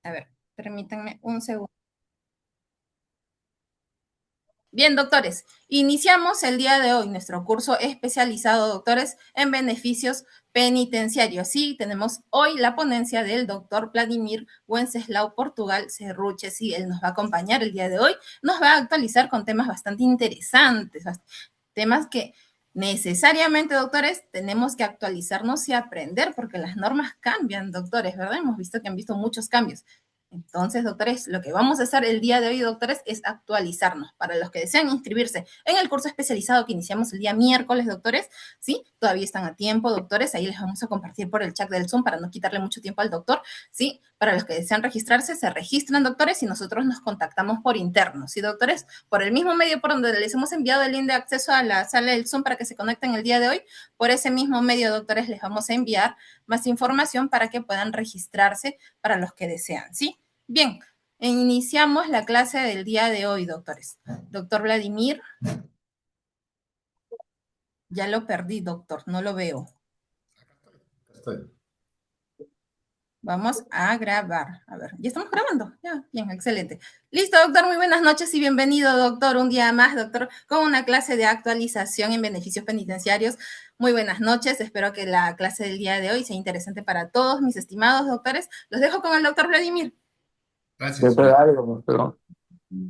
A ver, permítanme un segundo. Bien, doctores, iniciamos el día de hoy nuestro curso especializado, doctores, en beneficios penitenciarios. Sí, tenemos hoy la ponencia del doctor Vladimir Wenceslao Portugal Cerruche. Sí, él nos va a acompañar el día de hoy. Nos va a actualizar con temas bastante interesantes, temas que necesariamente, doctores, tenemos que actualizarnos y aprender porque las normas cambian, doctores, ¿verdad? Hemos visto que han visto muchos cambios. Entonces, doctores, lo que vamos a hacer el día de hoy, doctores, es actualizarnos. Para los que desean inscribirse en el curso especializado que iniciamos el día miércoles, doctores, ¿sí? Todavía están a tiempo, doctores. Ahí les vamos a compartir por el chat del Zoom para no quitarle mucho tiempo al doctor, ¿sí? Para los que desean registrarse, se registran, doctores, y nosotros nos contactamos por interno, ¿sí, doctores? Por el mismo medio por donde les hemos enviado el link de acceso a la sala del Zoom para que se conecten el día de hoy, por ese mismo medio, doctores, les vamos a enviar más información para que puedan registrarse para los que desean, ¿sí? Bien, iniciamos la clase del día de hoy, doctores. Doctor Vladimir, ya lo perdí, doctor, no lo veo. Estoy. Vamos a grabar. A ver, ¿ya estamos grabando? Ya, bien, excelente. Listo, doctor, muy buenas noches y bienvenido, doctor, un día más, doctor, con una clase de actualización en beneficios penitenciarios. Muy buenas noches, espero que la clase del día de hoy sea interesante para todos mis estimados doctores. Los dejo con el doctor Vladimir. Gracias. Pero,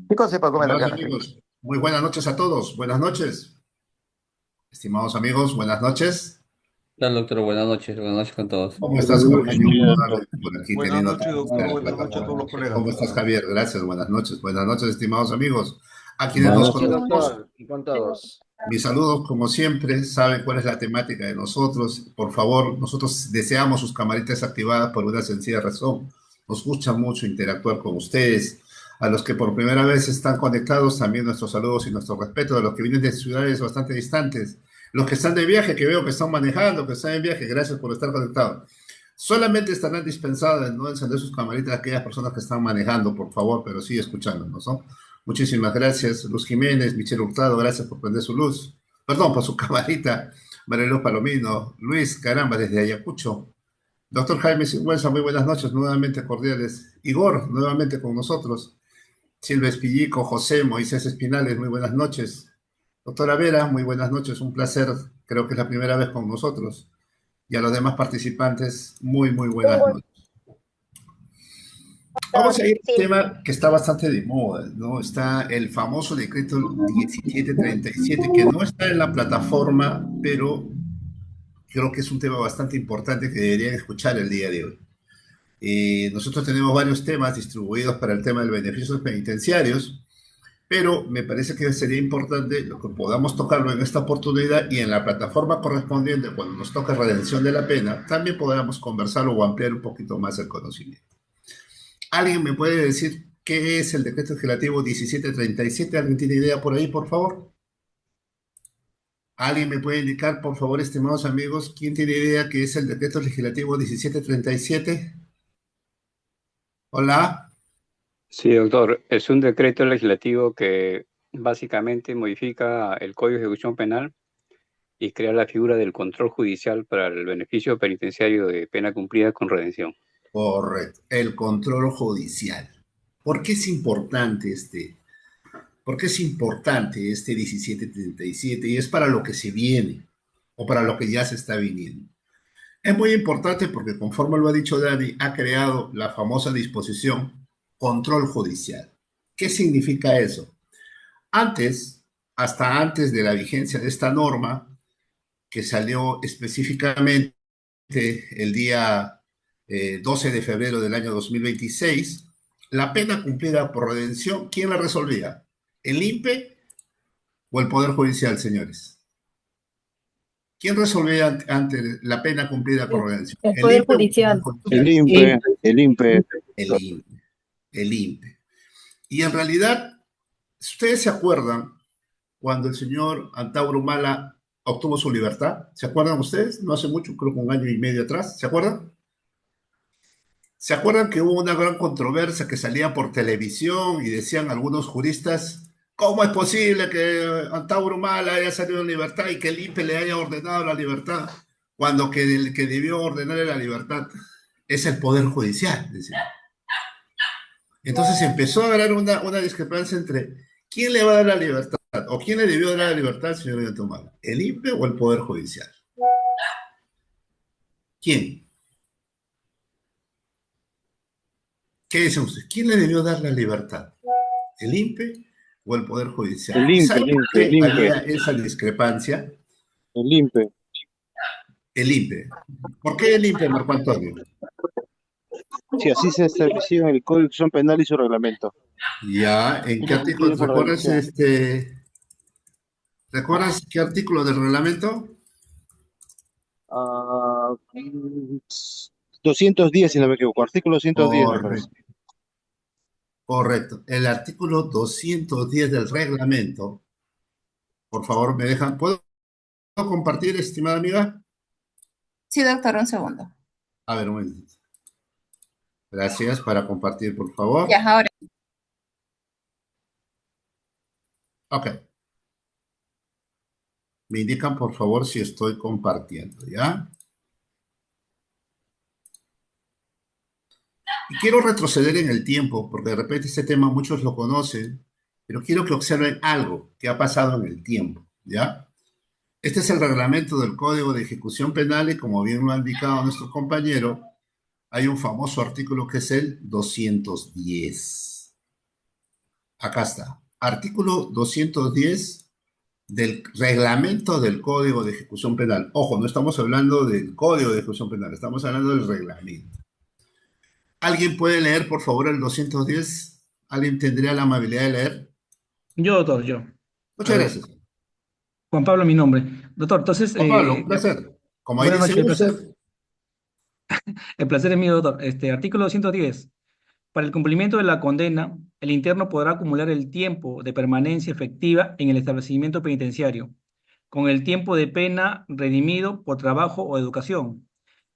¿qué cosa para comer Estimados acá? amigos, muy buenas noches a todos. Buenas noches. Estimados amigos, buenas noches. Hola, doctor, buenas noches con todos. ¿Cómo estás, Jorge? Yo por aquí Buenas teniendo noches, doctor. la Buenas noches a todos plataforma. los colegas. ¿Cómo estás, Javier? Gracias, buenas noches. Buenas noches, estimados amigos. A quienes Buenas nos noches, conocemos, doctor, y con todos. mis saludos, como siempre, saben cuál es la temática de nosotros. Por favor, nosotros deseamos sus camaritas activadas por una sencilla razón. Nos gusta mucho interactuar con ustedes. A los que por primera vez están conectados, también nuestros saludos y nuestro respeto. A los que vienen de ciudades bastante distantes. Los que están de viaje, que veo que están manejando, que están en viaje, gracias por estar conectados. Solamente estarán dispensadas en no encender sus camaritas aquellas personas que están manejando, por favor, pero sí escuchándonos, ¿no? Muchísimas gracias, Luz Jiménez, Michelle Hurtado, gracias por prender su luz. Perdón, por su camarita. Mariluz Palomino, Luis, caramba, desde Ayacucho. Doctor Jaime Sigüenza, muy buenas noches, nuevamente cordiales. Igor, nuevamente con nosotros. Silva Espillico, José, Moisés Espinales, muy buenas noches. Doctora Vera, muy buenas noches, un placer, creo que es la primera vez con nosotros. Y a los demás participantes, muy buenas noches. Vamos a ir a un tema que está bastante de moda, ¿no? Está el famoso decreto 1737, que no está en la plataforma, pero creo que es un tema bastante importante que deberían escuchar el día de hoy. Nosotros tenemos varios temas distribuidos para el tema de beneficios penitenciarios, pero me parece que sería importante lo que podamos tocarlo en esta oportunidad y en la plataforma correspondiente, cuando nos toque redención de la pena, también podamos conversarlo o ampliar un poquito más el conocimiento. ¿Alguien me puede decir qué es el decreto legislativo 1737? ¿Alguien tiene idea por ahí, por favor? ¿Alguien me puede indicar, por favor, estimados amigos, quién tiene idea qué es el decreto legislativo 1737? Hola. Sí, doctor, es un decreto legislativo que básicamente modifica el Código de Ejecución Penal y crea la figura del control judicial para el beneficio penitenciario de pena cumplida con redención. Correcto, el control judicial. ¿Por qué es importante ¿Por qué es importante este 1737? Y es para lo que se viene o para lo que ya se está viniendo. Es muy importante porque, conforme lo ha dicho Dani, ha creado la famosa disposición control judicial. ¿Qué significa eso? Antes, hasta antes de la vigencia de esta norma, que salió específicamente el día 12 de febrero del año 2026, la pena cumplida por redención, ¿quién la resolvía? ¿El INPE o el Poder Judicial, señores? ¿Quién resolvía ante la pena cumplida por redención? El ¿El Poder INPE o el Poder Judicial. Judicial? El INPE. El INPE. El INPE. Y en realidad, si ustedes se acuerdan, cuando el señor Antauro Humala obtuvo su libertad, ¿se acuerdan ustedes? No hace mucho, creo que un año y medio atrás, ¿se acuerdan? ¿Se acuerdan que hubo una gran controversia que salía por televisión y decían algunos juristas, ¿cómo es posible que Antauro Humala haya salido en libertad y que el INPE le haya ordenado la libertad cuando el que debió ordenarle la libertad es el Poder Judicial? Decían. Entonces empezó a haber una discrepancia entre quién le va a dar la libertad o quién le debió dar la libertad al señor Ollantumala, el INPE o el Poder Judicial. ¿Quién? ¿Qué dicen ustedes? ¿Quién le debió dar la libertad? ¿El INPE o el Poder Judicial? El ¿Y INPE, sabe el por INPE, el qué INPE, había esa discrepancia? el INPE. El INPE. ¿Por qué el INPE, Marco Antonio? Si así se ha establecido en el Código de Acción Penal y su reglamento. Ya, ¿en qué artículo? Tiene por redacción. ¿Recuerdas qué artículo del reglamento? Ah, 210, si no me equivoco. Artículo 210, me parece. Correcto, correcto. El artículo 210 del reglamento, por favor, me dejan. ¿Puedo compartir, estimada amiga? Sí, doctor, un segundo. A ver, un momentito. Gracias para compartir, por favor. Ya, ahora. Ok. Me indican, por favor, si estoy compartiendo, ¿ya? Y quiero retroceder en el tiempo, porque de repente este tema muchos lo conocen, pero quiero que observen algo que ha pasado en el tiempo, ¿ya? Este es el reglamento del Código de Ejecución Penal y como bien lo ha indicado nuestro compañero, hay un famoso artículo que es el 210. Acá está. Artículo 210 del reglamento del Código de Ejecución Penal. Ojo, no estamos hablando del Código de Ejecución Penal, estamos hablando del reglamento. ¿Alguien puede leer, por favor, el 210? ¿Alguien tendría la amabilidad de leer? Yo, doctor, yo. A Muchas ver, gracias. Juan Pablo, mi nombre. Doctor, entonces, Juan Pablo, un placer. Como ahí buenas dice noches, usted, el placer es mío, doctor. Artículo 210. Para el cumplimiento de la condena, el interno podrá acumular el tiempo de permanencia efectiva en el establecimiento penitenciario, con el tiempo de pena redimido por trabajo o educación.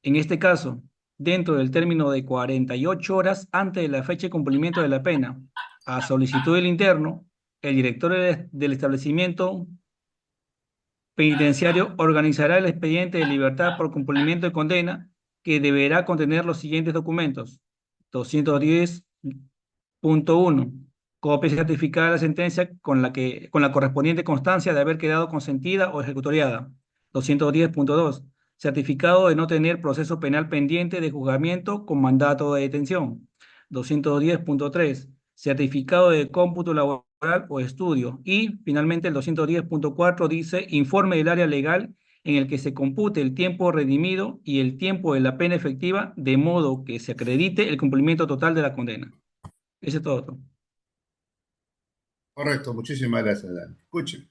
En este caso, dentro del término de 48 horas antes de la fecha de cumplimiento de la pena, a solicitud del interno, el director del establecimiento penitenciario organizará el expediente de libertad por cumplimiento de condena que deberá contener los siguientes documentos. 210.1. Copia certificada de la sentencia con la correspondiente constancia de haber quedado consentida o ejecutoriada. 210.2. Certificado de no tener proceso penal pendiente de juzgamiento con mandato de detención. 210.3. Certificado de cómputo laboral o estudio. Y finalmente el 210.4 dice informe del área legal en el que se compute el tiempo redimido y el tiempo de la pena efectiva de modo que se acredite el cumplimiento total de la condena. Ese es todo, doctor. correcto, muchísimas gracias, Dani. Escuchen.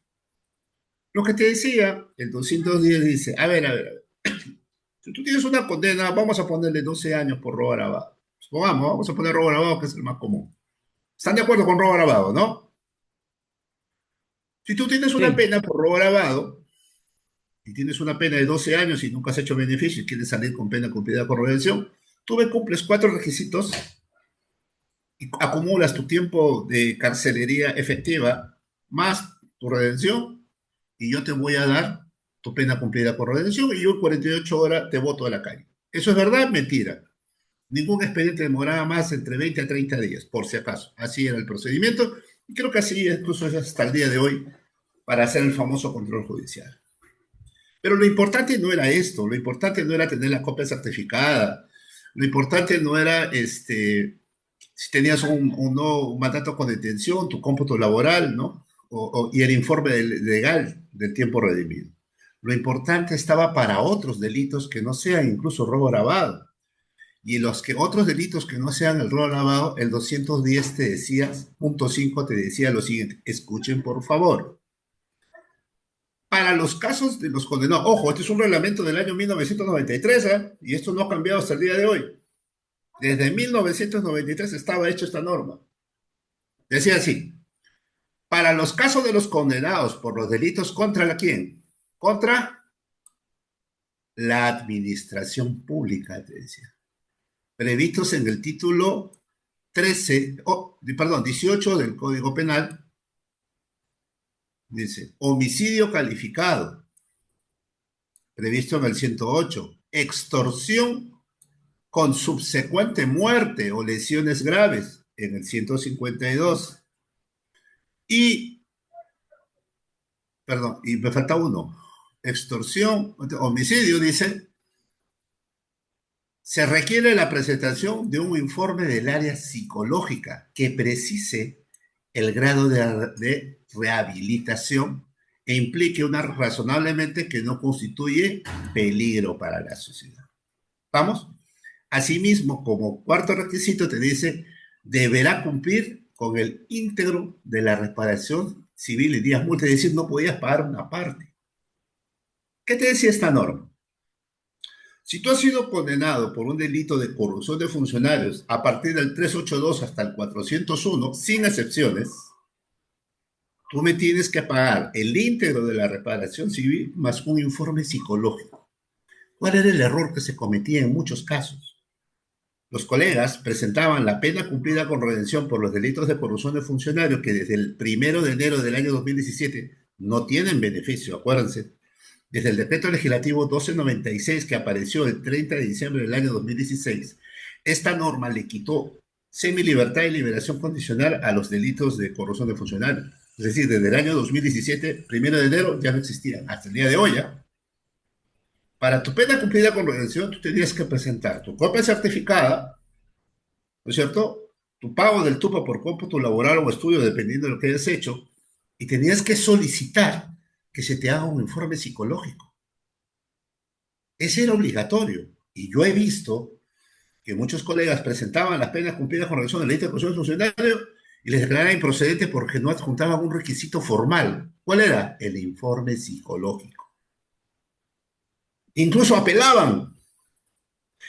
Lo que te decía, el 210 dice, a ver. Si tú tienes una condena, vamos a ponerle 12 años por robo agravado. Supongamos, vamos a poner robo agravado, que es el más común. ¿Están de acuerdo con robo agravado, no? Si tú tienes una Sí, pena por robo agravado, y tienes una pena de 12 años y nunca has hecho beneficio y quieres salir con pena cumplida con redención, tú me cumples 4 requisitos y acumulas tu tiempo de carcelería efectiva más tu redención y yo te voy a dar tu pena cumplida con redención y yo en 48 horas te boto de la calle. ¿Eso es verdad? Mentira. Ningún expediente demoraba más entre 20 a 30 días, por si acaso. Así era el procedimiento y creo que así incluso es hasta el día de hoy para hacer el famoso control judicial. Pero lo importante no era esto, lo importante no era tener la copia certificada, lo importante no era si tenías un mandato con detención, tu cómputo laboral, ¿no? Y el informe legal del tiempo redimido. Lo importante estaba para otros delitos que no sean incluso robo agravado. Y los que otros delitos que no sean el robo agravado, el 210 te decía, punto 5 te decía lo siguiente, escuchen por favor. Para los casos de los condenados, ojo, este es un reglamento del año 1993, ¿eh? Y esto no ha cambiado hasta el día de hoy. Desde 1993 estaba hecha esta norma. Decía así, para los casos de los condenados por los delitos contra la quién, contra la administración pública, te decía, previstos en el título 18 del Código Penal, dice, homicidio calificado, previsto en el 108, extorsión con subsecuente muerte o lesiones graves, en el 152. Y, perdón, y me falta uno. Extorsión, homicidio, dice, se requiere la presentación de un informe del área psicológica que precise el grado de rehabilitación e implique una razonablemente que no constituye peligro para la sociedad. ¿Vamos? Asimismo, como cuarto requisito te dice, deberá cumplir con el íntegro de la reparación civil y días multa, es decir, no podías pagar una parte. ¿Qué te decía esta norma? Si tú has sido condenado por un delito de corrupción de funcionarios a partir del 382 hasta el 401, sin excepciones, tú me tienes que pagar el íntegro de la reparación civil más un informe psicológico. ¿Cuál era el error que se cometía en muchos casos? Los colegas presentaban la pena cumplida con redención por los delitos de corrupción de funcionarios que desde el 1 de enero del año 2017 no tienen beneficio, acuérdense. Desde el decreto legislativo 1296 que apareció el 30 de diciembre del año 2016, esta norma le quitó semilibertad y liberación condicional a los delitos de corrupción de funcionarios. Es decir, desde el año 2017, 1 de enero, ya no existían. Hasta el día de hoy, ¿ya? Para tu pena cumplida con redención, tú tenías que presentar tu copia certificada, ¿no es cierto? Tu pago del TUPA por cómputo laboral o estudio, dependiendo de lo que hayas hecho, y tenías que solicitar que se te haga un informe psicológico. Ese era obligatorio. Y yo he visto que muchos colegas presentaban las penas cumplidas con redención de ley de corrupción de funcionarios y les declaraban improcedentes porque no adjuntaban un requisito formal. ¿Cuál era? El informe psicológico. Incluso apelaban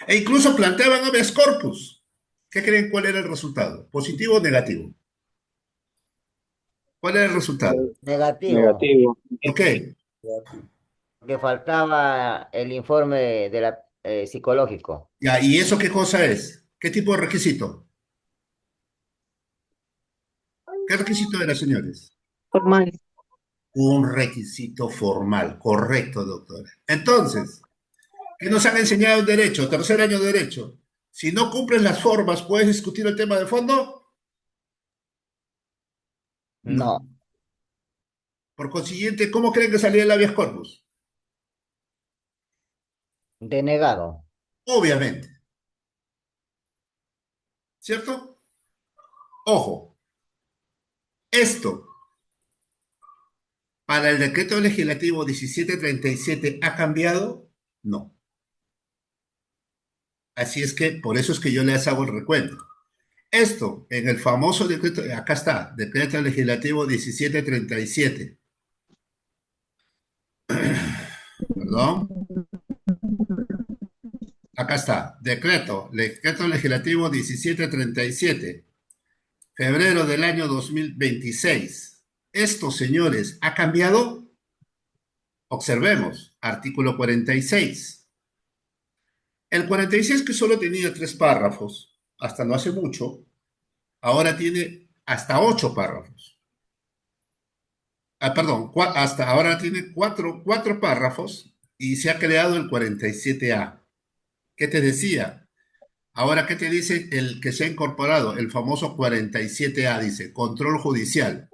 e incluso planteaban habeas corpus. ¿Qué creen cuál era el resultado? ¿Positivo o negativo? ¿Cuál era el resultado? Negativo, ¿Por qué? que faltaba el informe de la psicológico. Ya, ¿y eso qué cosa es? ¿Qué tipo de requisito? ¿Qué requisito era, señores? Formal. Un requisito formal, correcto, doctora. Entonces, ¿qué nos han enseñado en Derecho? Tercer año de Derecho. Si no cumples las formas, ¿puedes discutir el tema de fondo? No. Por consiguiente, ¿cómo creen que salía el habeas corpus? Denegado. Obviamente. ¿Cierto? Ojo. Esto, para el decreto legislativo 1737, ¿ha cambiado? No. Así es que, por eso es que yo les hago el recuento. Esto, en el famoso decreto, acá está, decreto legislativo 1737. Perdón. Acá está, decreto legislativo 1737, febrero del año 2026. Esto, señores, ¿ha cambiado? Observemos, artículo 46. El 46, que solo tenía 3 párrafos, hasta no hace mucho, ahora tiene hasta 8 párrafos. Perdón, hasta ahora tiene 4 párrafos y se ha creado el 47A. ¿Qué te decía? Ahora, ¿qué te dice el que se ha incorporado? El famoso 47A, dice, control judicial.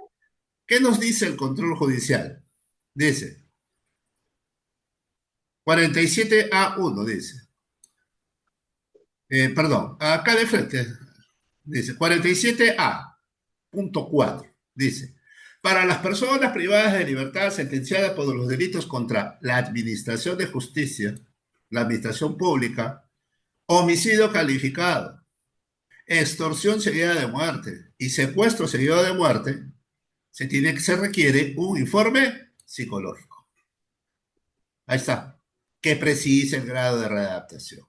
¿Qué nos dice el control judicial? Dice, 47A1, dice. Perdón, acá de frente, dice, 47A.4, dice, para las personas privadas de libertad sentenciadas por los delitos contra la administración de justicia, la administración pública, homicidio calificado, extorsión seguida de muerte y secuestro seguido de muerte, se requiere un informe psicológico. Ahí está. Que precise el grado de readaptación.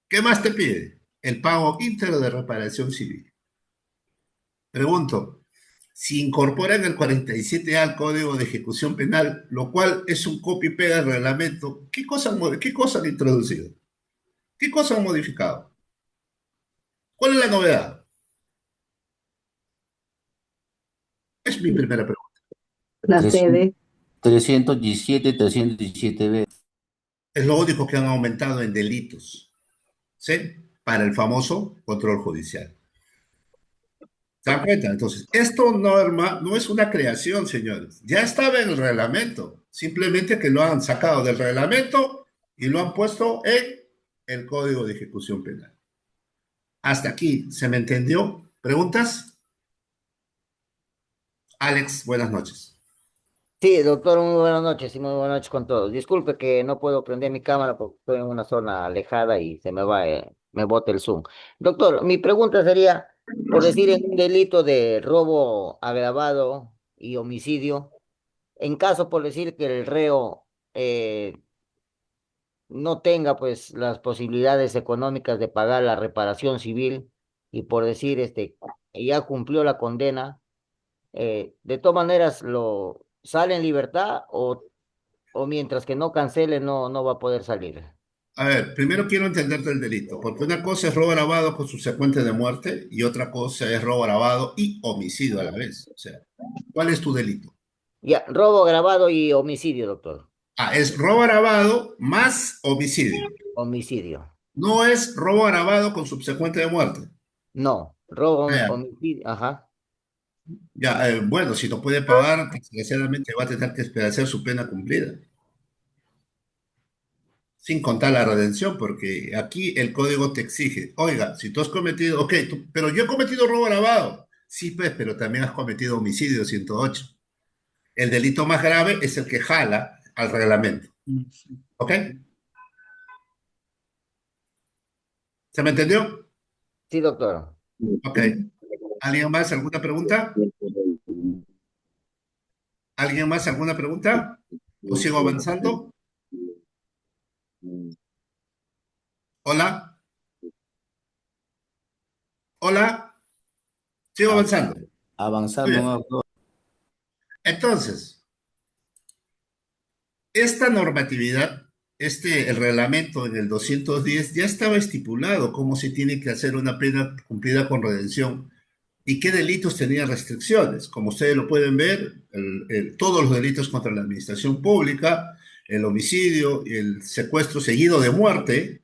¿Qué más te pide? El pago íntegro de reparación civil. Pregunto, si incorporan el 47A al Código de Ejecución Penal, lo cual es un copy-pega del reglamento, ¿qué cosa han introducido? ¿Qué cosa han modificado? ¿Cuál es la novedad? Es mi primera pregunta. La sede. 317, 317B. Es lo único que han aumentado en delitos, ¿sí? Para el famoso control judicial. ¿Se dan cuenta? Entonces, esto norma no es una creación, señores. Ya estaba en el reglamento. Simplemente que lo han sacado del reglamento y lo han puesto en el Código de Ejecución Penal. Hasta aquí, ¿se me entendió? ¿Preguntas? Alex, buenas noches. Sí, doctor, muy buenas noches y muy buenas noches con todos. Disculpe que no puedo prender mi cámara porque estoy en una zona alejada y se me va, me bota el Zoom. Doctor, mi pregunta sería, por decir en un delito de robo agravado y homicidio, en caso por decir que el reo no tenga pues las posibilidades económicas de pagar la reparación civil y por decir ya cumplió la condena, de todas maneras lo sale en libertad o mientras que no cancele no va a poder salir. A ver, primero quiero entenderte el delito, porque una cosa es robo agravado con subsecuente de muerte y otra cosa es robo agravado y homicidio a la vez. O sea, ¿cuál es tu delito? Ya, robo agravado y homicidio, doctor. Ah, es robo agravado más homicidio. Homicidio. No es robo agravado con subsecuente de muerte. No, robo, Ah, ya, homicidio, ajá. ya, bueno, si no puede pagar, desgraciadamente va a tener que esperar hacer su pena cumplida. Sin contar la redención, porque aquí el código te exige, oiga, si tú has cometido, ok, pero yo he cometido robo agravado. Sí, pues, pero también has cometido homicidio 108. El delito más grave es el que jala al reglamento. ¿Ok? ¿Se me entendió? Sí, doctor. Ok. ¿Alguien más? ¿Alguna pregunta? ¿Alguien más? ¿Alguna pregunta? ¿O sigo avanzando? ¿Hola? ¿Hola? Sigo avanzando. Muy Avanzando, bien. ¿no, doctor? Entonces, esta normatividad, el reglamento en el 210 ya estaba estipulado cómo se tiene que hacer una pena cumplida con redención y qué delitos tenían restricciones. Como ustedes lo pueden ver, todos los delitos contra la administración pública, el homicidio, el secuestro seguido de muerte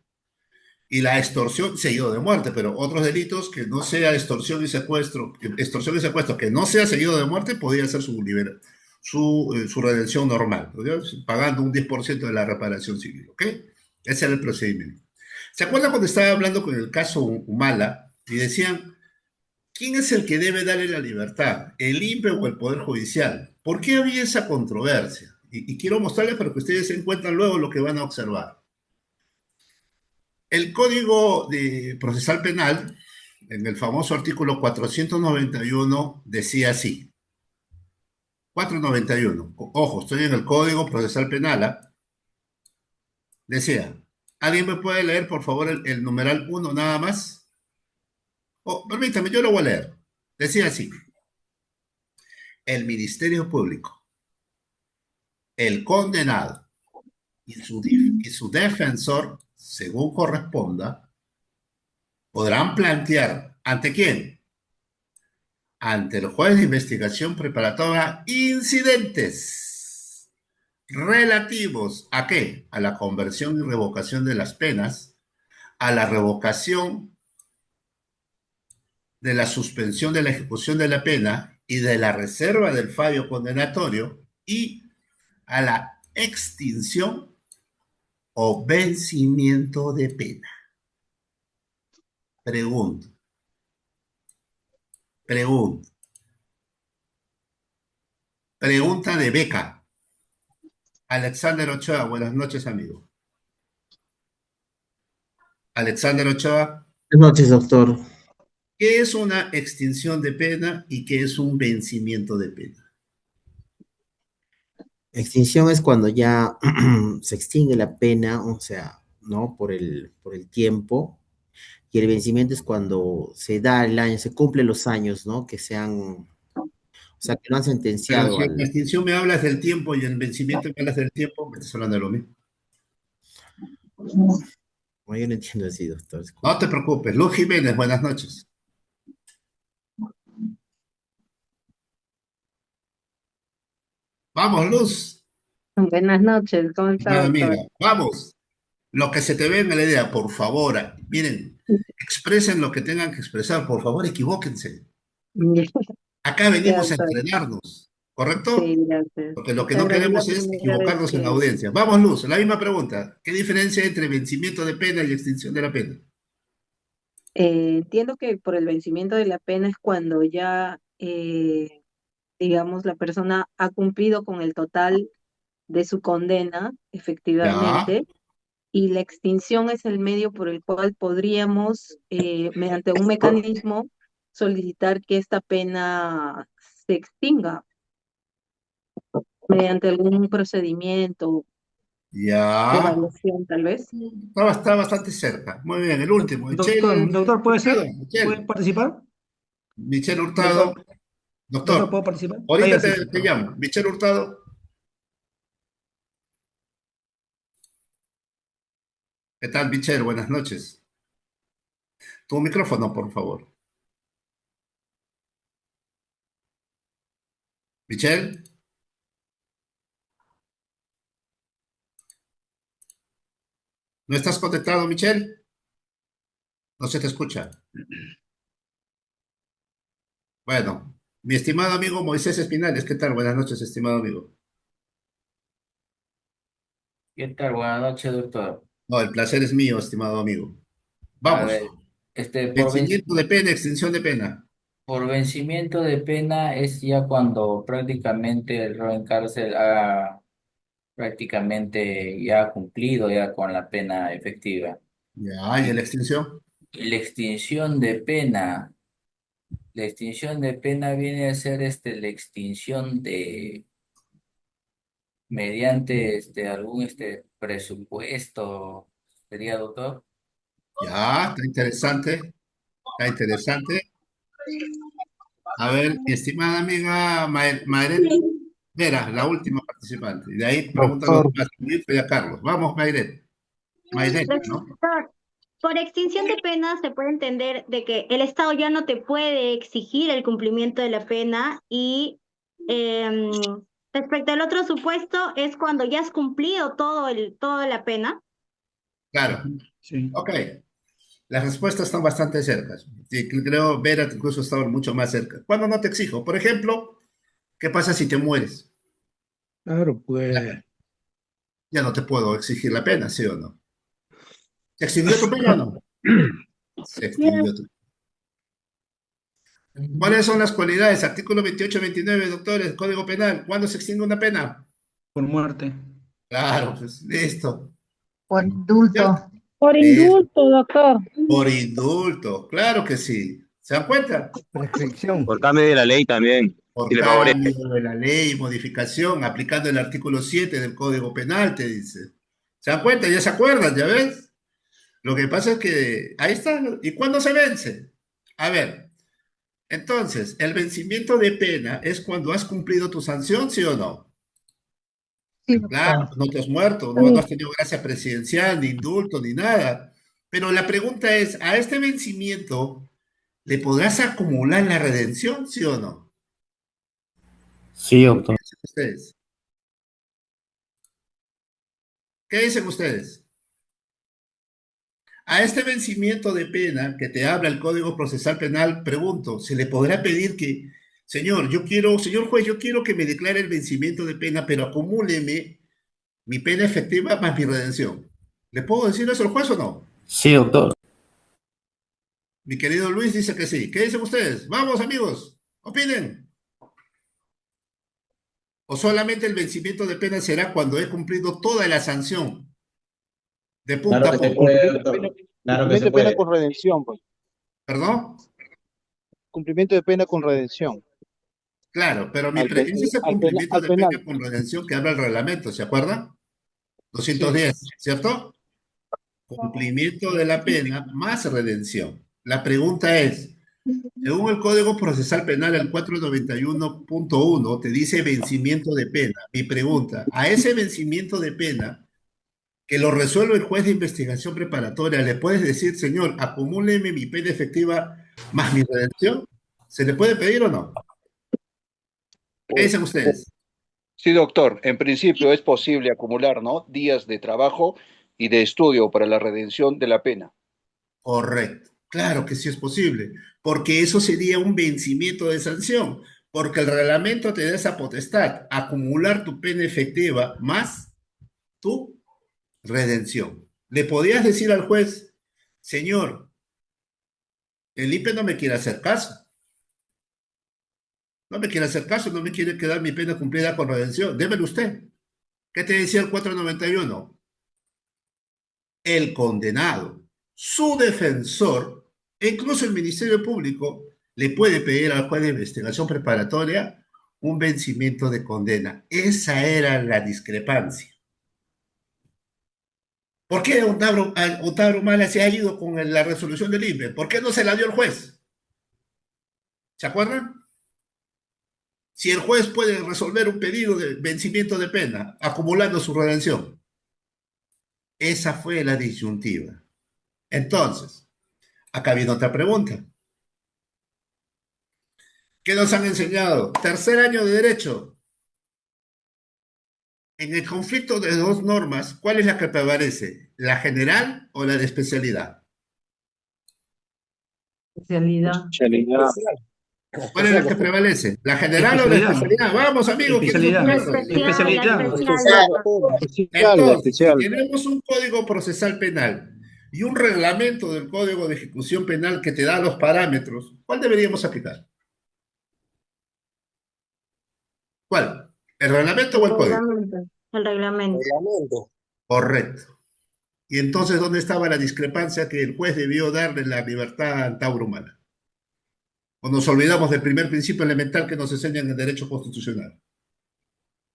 y la extorsión seguido de muerte, pero otros delitos que no sea extorsión y secuestro que no sea seguido de muerte, podría ser su redención normal, ¿no? Pagando un 10% de la reparación civil, ¿ok? Ese era el procedimiento. ¿Se acuerdan cuando estaba hablando con el caso Humala y decían, ¿quién es el que debe darle la libertad? ¿El INPE o el Poder Judicial? ¿Por qué había esa controversia? Y quiero mostrarles para que ustedes se encuentren luego lo que van a observar. El Código Procesal Penal, en el famoso artículo 491, decía así. 491. Ojo, estoy en el Código Procesal Penal. ¿Ah? Decía, ¿alguien me puede leer, por favor, el numeral 1 nada más? Oh, permítame, yo lo voy a leer. Decía así. El Ministerio Público, el condenado y su defensor, según corresponda, podrán plantear, ¿ante quién? Ante el juez de investigación preparatoria incidentes relativos ¿a qué? A la conversión y revocación de las penas, a la revocación de la suspensión de la ejecución de la pena y de la reserva del fallo condenatorio y a la extinción o vencimiento de pena. Pregunto. Pregunta de beca. Alexander Ochoa, buenas noches, amigo. Alexander Ochoa. Buenas noches, doctor. ¿Qué es una extinción de pena y qué es un vencimiento de pena? Extinción es cuando ya se extingue la pena, o sea, ¿no? Por el tiempo. Y el vencimiento es cuando se da el año, se cumplen los años, ¿no? Que o sea, que no han Pero sentenciado si en la extinción me hablas del tiempo y en el vencimiento me hablas del tiempo, me estás hablando de lo mismo. Bueno, yo no entiendo así, doctor. No te preocupes. Luz Jiménez, buenas noches. Vamos, Luz. Buenas noches, ¿cómo está, Hermana doctor? amiga, vamos. Lo que se te venga la idea, por favor. Miren, expresen lo que tengan que expresar. Por favor, equivóquense. Acá venimos a doctor. entrenarnos, ¿correcto? Sí, gracias. Porque lo que Muchas no gracias. Es la queremos es primera vez equivocarnos en la que audiencia. Vamos, Luz, la misma pregunta. ¿Qué diferencia hay entre vencimiento de pena y extinción de la pena? entiendo que por el vencimiento de la pena es cuando ya, digamos, la persona ha cumplido con el total de su condena, Ya, efectivamente, y la extinción es el medio por el cual podríamos, mediante un mecanismo, solicitar que esta pena se extinga mediante algún procedimiento de ya. evaluación, tal vez. Está bastante cerca. Muy bien, el último. Doctor, ¿puede Hurtado. ser? ¿Puede participar? Michelle Hurtado. Doctor, doctor, Doctor, ¿puedo participar? Ah, ahorita ya sí, sí, te perdón. llamo. Michelle Hurtado. ¿Qué tal, Michelle? Buenas noches. Tu micrófono, por favor. Michelle, ¿no estás conectado, Michelle? No se te escucha. Bueno, mi estimado amigo Moisés Espinales, ¿qué tal? Buenas noches, estimado amigo. ¿Qué tal? Buenas noches, doctor. No, el placer es mío, estimado amigo. A Vamos. ver, Vencimiento de pena, extinción de pena. por vencimiento de pena es ya cuando prácticamente el reo en cárcel ha prácticamente ya cumplido ya con la pena efectiva. Ya, ¿y la extinción? Y la extinción de pena viene a ser la extinción de mediante algún presupuesto, sería doctor. Ya, está interesante. Está interesante. A ver, mi estimada amiga Mayret Vera, la última participante. Y de ahí preguntan los Doctor, demás, Wilfred y a Carlos. Vamos, Mayret. Mayret, ¿no? Doctor, por extinción de pena se puede entender de que el Estado ya no te puede exigir el cumplimiento de la pena y respecto al otro supuesto es cuando ya has cumplido toda la pena. Claro. Sí. Ok. Las respuestas están bastante cerca. Sí, creo, Vera, incluso estaba mucho más cerca. ¿Cuándo no te exijo? Por ejemplo, ¿qué pasa si te mueres? Claro, pues. Ya no te puedo exigir la pena, ¿sí o no? ¿Se extinguió tu pena o no? Se extinguió tu. ¿Cuáles son las cualidades? Artículo 28-29, doctores, Código Penal. ¿Cuándo se extingue una pena? Por muerte. Claro, pues listo. Por indulto. ¿Cierto? Por Listo. indulto, doctor. Por indulto, claro que sí. ¿Se dan cuenta? prescripción. Por cambio de la ley también, si Por le favorece. cambio de la ley, modificación, aplicando el artículo 7 del Código Penal, te dice. ¿Se dan cuenta? Ya se acuerdan, ¿ya ves? Lo que pasa es que ahí está. ¿Y cuándo se vence? A ver, entonces, el vencimiento de pena es cuando has cumplido tu sanción, ¿sí o no? Sí, Claro, doctor. no te has muerto, no has tenido gracia presidencial, ni indulto, ni nada. Pero la pregunta es, ¿a este vencimiento le podrás acumular la redención, sí o no? Sí, doctor. ¿Qué dicen ustedes? ¿Qué dicen ustedes? A este vencimiento de pena que te habla el Código Procesal Penal, pregunto, ¿se le podrá pedir que, señor, señor juez, yo quiero que me declare el vencimiento de pena, pero acumúleme mi pena efectiva más mi redención? ¿Le puedo decir eso al juez o no? Sí, doctor. Mi querido Luis dice que sí. ¿Qué dicen ustedes? Vamos, amigos, opinen. ¿O solamente el vencimiento de pena será cuando he cumplido toda la sanción, de punta Claro a que se punta? puede, cumplimiento de doctor. pena, Claro que cumplimiento se de pena puede. con redención, pues. ¿Perdón? Cumplimiento de pena con redención. Claro, pero ese es el Al penal, cumplimiento al de pena penal. con redención que habla el reglamento, ¿se acuerdan? Sí. 210, ¿cierto? Cumplimiento de la pena más redención. La pregunta es, según el Código Procesal Penal, el 491.1 te dice vencimiento de pena. Mi pregunta, a ese vencimiento de pena, que lo resuelve el juez de investigación preparatoria, ¿le puedes decir, señor, acumúleme mi pena efectiva más mi redención? ¿Se le puede pedir o no? ¿Qué dicen ustedes? Sí, doctor. En principio es posible acumular, ¿no? Días de trabajo y de estudio para la redención de la pena. Correcto. Claro que sí es posible, porque eso sería un vencimiento de sanción, porque el reglamento te da esa potestad, acumular tu pena efectiva más tu redención. Le podías decir al juez, señor, el IPE no me quiere hacer caso, no me quiere hacer caso, no me quiere quedar mi pena cumplida con redención, démelo usted. ¿Qué te decía el 491? El condenado, su defensor, e incluso el Ministerio Público le puede pedir al juez de investigación preparatoria un vencimiento de condena. Esa era la discrepancia. ¿Por qué Otavio Mala se ha ido con la resolución del INPE? ¿Por qué no se la dio el juez? ¿Se acuerdan? Si el juez puede resolver un pedido de vencimiento de pena, acumulando su redención. Esa fue la disyuntiva. Entonces, acá viene otra pregunta. ¿Qué nos han enseñado? Tercer año de derecho. En el conflicto de dos normas, ¿cuál es la que prevalece? ¿La general o la de especialidad? Especialidad. ¿Cuál es la que prevalece? ¿La general o la especialidad? Vamos, amigos, ¿quién es Especialidad. su turno? Especialidad. Entonces, si tenemos un código procesal penal y un reglamento del Código de Ejecución Penal que te da los parámetros, ¿cuál deberíamos aplicar? ¿Cuál? ¿El reglamento o el código? El reglamento. Correcto. Y entonces, ¿dónde estaba la discrepancia que el juez debió darle la libertad a Antauro Humana? O nos olvidamos del primer principio elemental que nos enseñan en el derecho constitucional.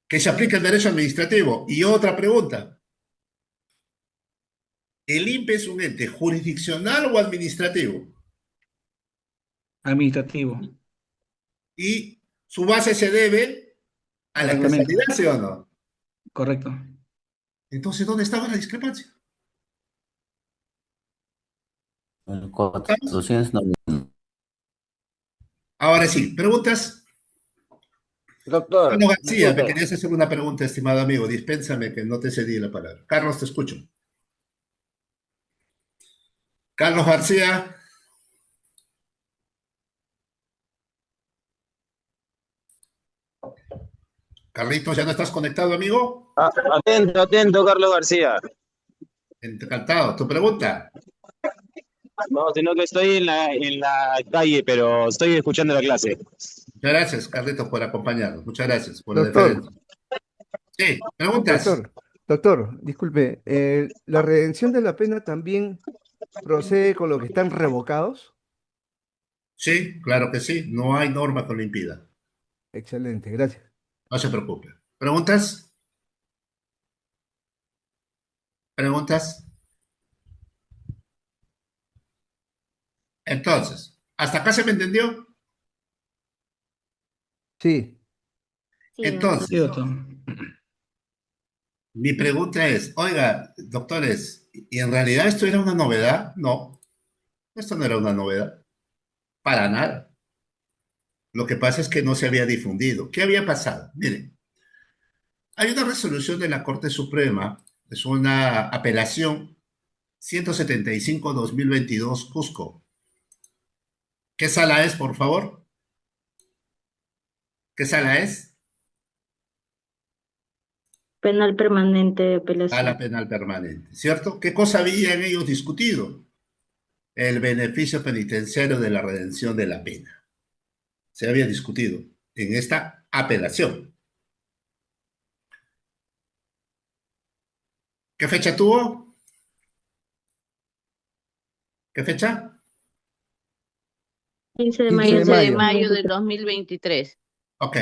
Que se aplica el derecho administrativo. Y otra pregunta. ¿El INPE es un ente jurisdiccional o administrativo? Administrativo. Y su base se debe a la Reglamento. especialidad, ¿sí o no? Correcto. Entonces, ¿dónde estaba la discrepancia? El 491. Ahora sí, preguntas. Doctor, Carlos García, me disculpe. querías hacer una pregunta, estimado amigo. Dispénsame que no te cedí la palabra. Carlos, te escucho. Carlos García. Carlitos, ¿ya no estás conectado, amigo? Atento, Carlos García. Encantado. ¿Tu pregunta? No, sino que estoy en la calle, pero estoy escuchando la clase. Muchas gracias, Carlitos, por acompañarnos. Muchas gracias por la Doctor, deferencia. Sí, preguntas. doctor, disculpe, ¿la redención de la pena también procede con los que están revocados? Sí, claro que sí. No hay norma que lo impida. Excelente, gracias. No se preocupe. ¿Preguntas? ¿Preguntas? Entonces, ¿hasta acá se me entendió? Sí. Entonces, Sí, doctor. mi pregunta es, oiga, doctores, ¿y en realidad esto era una novedad? No, esto no era una novedad, para nada. Lo que pasa es que no se había difundido. ¿Qué había pasado? Miren, hay una resolución de la Corte Suprema, es una apelación 175-2022 Cusco. ¿Qué sala es, por favor? ¿Qué sala es? Penal permanente de apelación. Sala penal permanente, ¿cierto? ¿Qué cosa habían ellos discutido? El beneficio penitenciario de la redención de la pena. Se había discutido en esta apelación. ¿Qué fecha tuvo? ¿Qué fecha? 15 de 15 mayo. de 15 de mayo. mayo de 2023. Ok.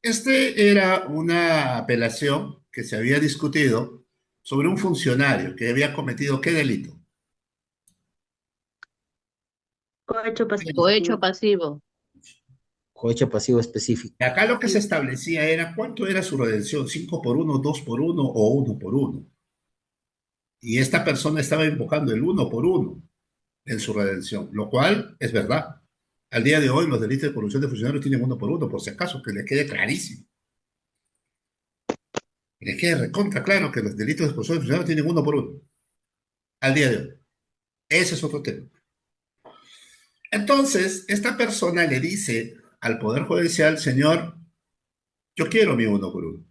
Este era una apelación que se había discutido sobre un funcionario que había cometido ¿qué delito? Cohecho pasivo. Cohecho pasivo. Cohecho pasivo específico. Y acá lo que se establecía era cuánto era su redención, 5 por 1, 2 por 1 o 1 por 1. Y esta persona estaba invocando el 1 por 1 en su redención, lo cual es verdad. Al día de hoy los delitos de corrupción de funcionarios tienen 1 por 1, por si acaso, que les quede clarísimo. Que les quede recontra claro que los delitos de corrupción de funcionarios tienen 1 por 1. Al día de hoy. Ese es otro tema. Entonces, esta persona le dice al Poder Judicial, señor, yo quiero mi uno por uno,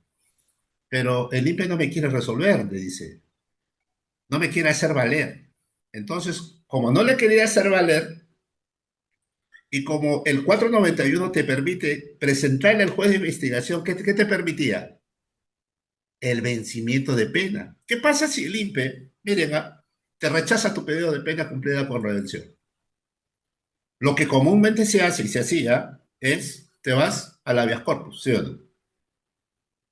pero el INPE no me quiere resolver, le dice, no me quiere hacer valer. Entonces, como no le quería hacer valer, y como el 491 te permite presentarle al juez de investigación, ¿qué te permitía? El vencimiento de pena. ¿Qué pasa si el INPE, miren, te rechaza tu pedido de pena cumplida por redención? Lo que comúnmente se hace y se hacía es, te vas al habeas corpus, ¿sí o no?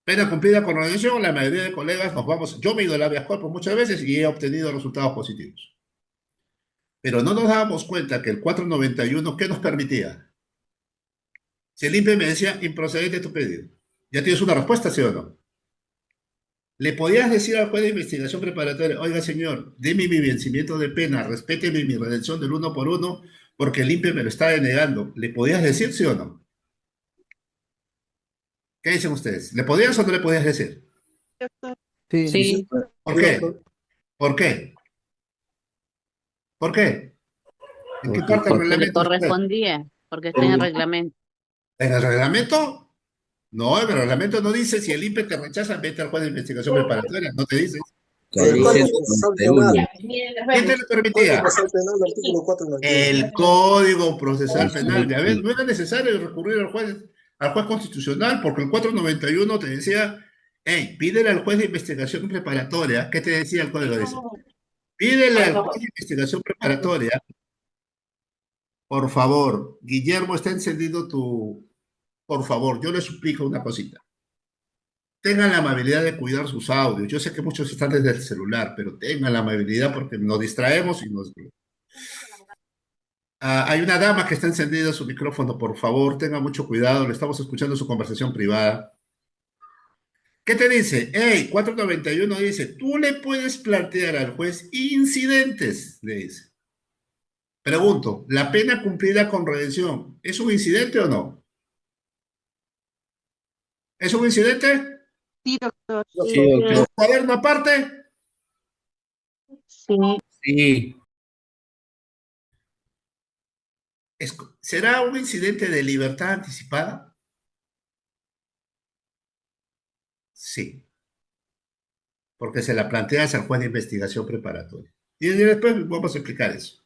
Pena cumplida con redención, la mayoría de colegas nos vamos, yo me he ido al habeas corpus muchas veces y he obtenido resultados positivos. Pero no nos dábamos cuenta que el 491, ¿qué nos permitía? Si el INPE me decía, improcedente tu pedido, ¿ya tienes una respuesta, sí o no? Le podías decir al juez de investigación preparatoria, oiga señor, deme mi vencimiento de pena, respéteme mi redención del uno por uno, porque el INPE me lo está denegando. ¿Le podías decir, sí o no? ¿Qué dicen ustedes? ¿Le podías o no le podías decir? Sí, Sí, ¿Por qué? ¿Por qué? ¿Por qué? ¿En qué parte del porque le reglamento está? correspondía, porque está en el reglamento. ¿En el reglamento? No, en el reglamento no dice si el INPE te rechaza, vete al juez de investigación preparatoria, no te dice. Dice el 91. ¿Quién te lo permitía? El Código Procesal Penal. Ya ves, no era necesario recurrir al juez constitucional, porque el 491 te decía, hey, pídele al juez de investigación preparatoria. ¿Qué te decía el código? Dice, pídele al juez de investigación preparatoria, por favor, Guillermo, está encendido tu... Por favor, yo le suplico una cosita. Tengan la amabilidad de cuidar sus audios. Yo sé que muchos están desde el celular, pero tengan la amabilidad porque nos distraemos y nos... hay una dama que está encendida su micrófono, por favor, tenga mucho cuidado, le estamos escuchando su conversación privada. ¿Qué te dice? Hey, 491 dice, tú le puedes plantear al juez incidentes, le dice. Pregunto, ¿la pena cumplida con redención es un incidente o no? ¿Es un incidente? Sí, doctor. Sí, doctor. ¿Cuaderno aparte? Sí. Sí. ¿Será un incidente de libertad anticipada? Sí, porque se la planteas al juez de investigación preparatoria. Y después vamos a explicar eso.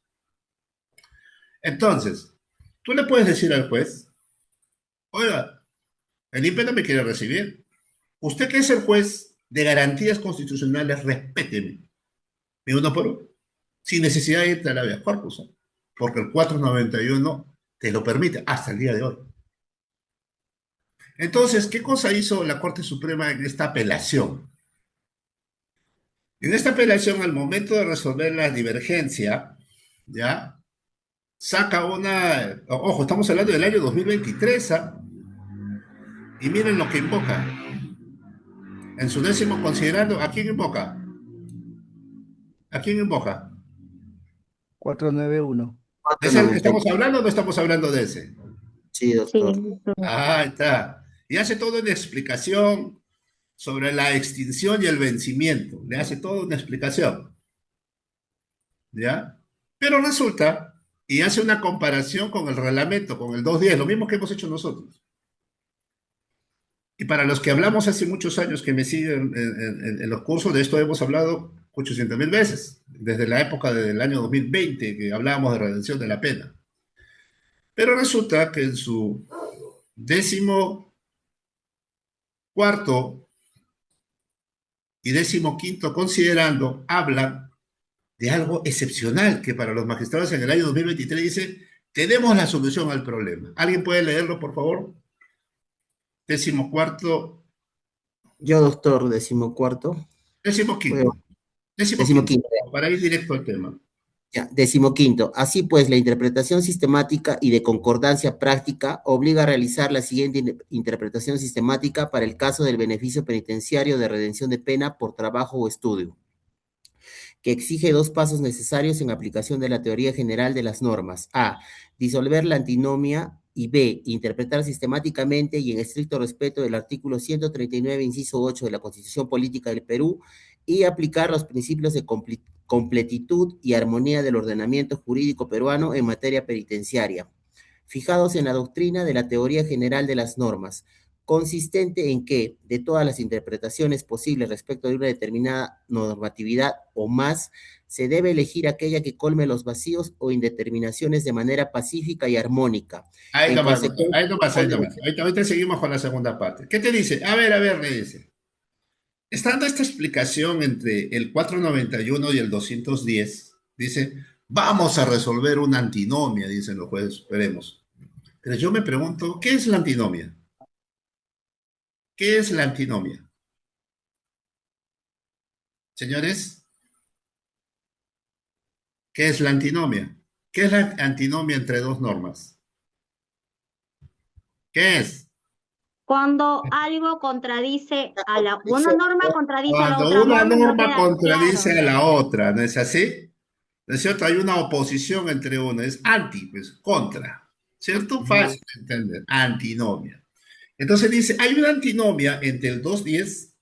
Entonces, tú le puedes decir al juez, oiga, el INPE no me quiere recibir. Usted que es el juez de garantías constitucionales, respéteme. Mi uno por uno. Sin necesidad de irte a la habeas corpus, ¿eh? Porque el 491 te lo permite hasta el día de hoy. Entonces, ¿qué cosa hizo la Corte Suprema en esta apelación? En esta apelación, al momento de resolver la divergencia, ¿ya? Saca una... Ojo, estamos hablando del año 2023, ¿ah? Y miren lo que invoca. En su décimo considerando, ¿a quién invoca? ¿A quién invoca? 491. ¿Estamos hablando o no estamos hablando de ese? Sí, doctor. Ahí está. Y hace toda una explicación sobre la extinción y el vencimiento. Le hace toda una explicación. ¿Ya? Pero resulta, y hace una comparación con el reglamento, con el 210, lo mismo que hemos hecho nosotros. Y para los que hablamos hace muchos años que me siguen en los cursos, de esto hemos hablado 800.000 veces, desde la época del año 2020, que hablábamos de redención de la pena. Pero resulta que en su 14º y 15º considerando, hablan de algo excepcional que para los magistrados en el año 2023 dice, tenemos la solución al problema. ¿Alguien puede leerlo, por favor? 14º. Yo, doctor, 14º. 15º. 15º, para ir directo al tema. Ya, 15º. Así pues, la interpretación sistemática y de concordancia práctica obliga a realizar la siguiente interpretación sistemática para el caso del beneficio penitenciario de redención de pena por trabajo o estudio, que exige dos pasos necesarios en aplicación de la teoría general de las normas. A, disolver la antinomia, y B, interpretar sistemáticamente y en estricto respeto del artículo 139, inciso 8 de la Constitución Política del Perú, y aplicar los principios de completitud y armonía del ordenamiento jurídico peruano en materia penitenciaria, fijados en la doctrina de la teoría general de las normas, consistente en que, de todas las interpretaciones posibles respecto de una determinada normatividad o más, se debe elegir aquella que colme los vacíos o indeterminaciones de manera pacífica y armónica. Ahí En nomás, doctor. consecuencia, Ahí nomás, ahí nomás. Ahorita seguimos con la segunda parte. ¿Qué te dice? A ver, le dice. Está dando esta explicación entre el 491 y el 210. Dice, vamos a resolver una antinomia, dicen los jueces, veremos. Pero yo me pregunto, ¿qué es la antinomia? ¿Qué es la antinomia? Señores, ¿qué es la antinomia? ¿Qué es la antinomia entre dos normas? ¿Qué es? Cuando algo contradice a una norma contradice a la Cuando otra una norma y no norma queda contradice claro. a la otra, ¿no es así? ¿No es cierto? Hay una oposición entre una, es anti, pues, contra, ¿cierto? Fácil de entender, antinomia. Entonces dice, hay una antinomia entre el 210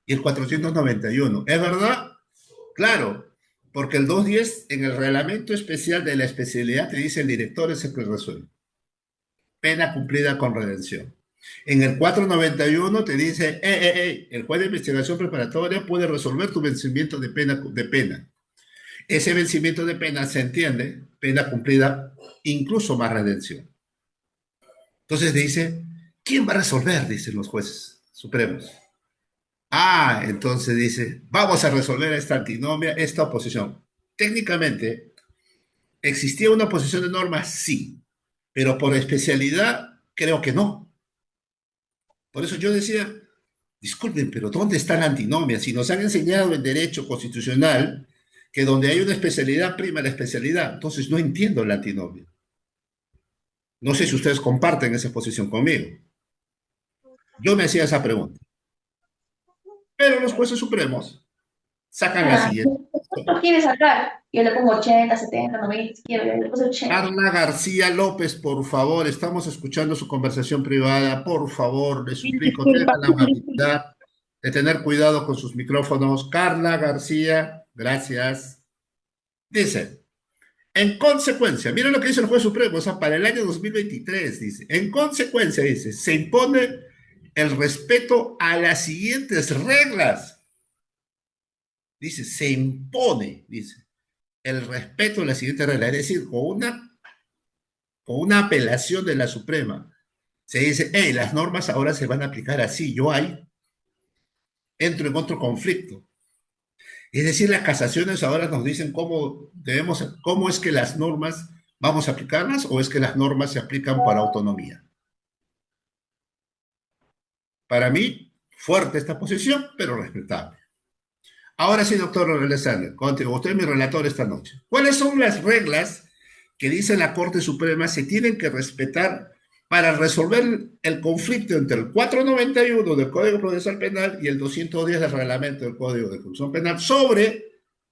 y el 491. ¿Es verdad? Claro, porque el 210 en el reglamento especial de la especialidad te dice el director es el que resuelve. Pena cumplida con redención. En el 491 te dice, el juez de investigación preparatoria puede resolver tu vencimiento de pena. Ese vencimiento de pena se entiende, pena cumplida, incluso más redención. Entonces dice, ¿quién va a resolver? Dicen los jueces supremos. Entonces dice, vamos a resolver esta antinomia, esta oposición. Técnicamente, ¿existía una oposición de normas? Sí, pero por especialidad creo que no. Por eso yo decía, disculpen, pero ¿dónde está la antinomia? Si nos han enseñado en derecho constitucional que donde hay una especialidad prima la especialidad, entonces no entiendo la antinomia. No sé si ustedes comparten esa posición conmigo. Yo me hacía esa pregunta. Pero los jueces supremos sacan la siguiente. Lo quiere sacar. Yo le pongo 80, 70, 90, si quiero, yo le puse 80. Carla García López, por favor, estamos escuchando su conversación privada. Por favor, le suplico, tenga la amabilidad de tener cuidado con sus micrófonos. Carla García, gracias. Dice, en consecuencia, miren lo que dice el juez supremo, o sea, para el año 2023, dice, en consecuencia, dice, se impone el respeto a las siguientes reglas. Dice, se impone, dice, el respeto a las siguientes reglas, es decir, con una apelación de la Suprema, se dice, las normas ahora se van a aplicar así, yo ahí entro en otro conflicto. Es decir, las casaciones ahora nos dicen cómo es que las normas vamos a aplicarlas o es que las normas se aplican para autonomía. Para mí, fuerte esta posición, pero respetable. Ahora sí, doctor Alexander, contigo, usted es mi relator esta noche. ¿Cuáles son las reglas que dice la Corte Suprema se tienen que respetar para resolver el conflicto entre el 491 del Código Procesal Penal y el 210 del Reglamento del Código de Ejecución Penal sobre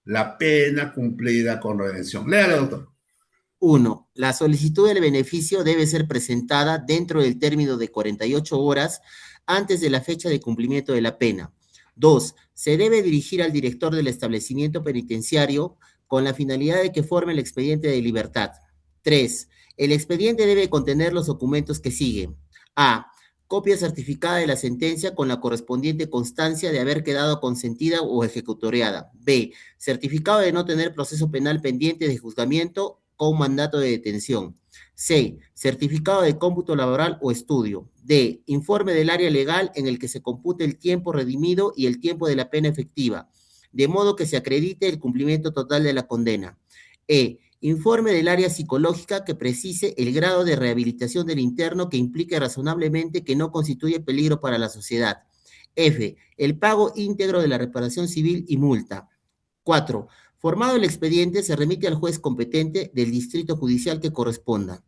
la pena cumplida con redención? Léalo, doctor. 1. La solicitud del beneficio debe ser presentada dentro del término de 48 horas antes de la fecha de cumplimiento de la pena. 2. Se debe dirigir al director del establecimiento penitenciario con la finalidad de que forme el expediente de libertad. 3. El expediente debe contener los documentos que siguen. A. Copia certificada de la sentencia con la correspondiente constancia de haber quedado consentida o ejecutoriada. B. Certificado de no tener proceso penal pendiente de juzgamiento con mandato de detención. C. Certificado de cómputo laboral o estudio. D. Informe del área legal en el que se compute el tiempo redimido y el tiempo de la pena efectiva, de modo que se acredite el cumplimiento total de la condena. E. Informe del área psicológica que precise el grado de rehabilitación del interno que implique razonablemente que no constituye peligro para la sociedad. F. El pago íntegro de la reparación civil y multa. 4. Formado el expediente, se remite al juez competente del distrito judicial que corresponda.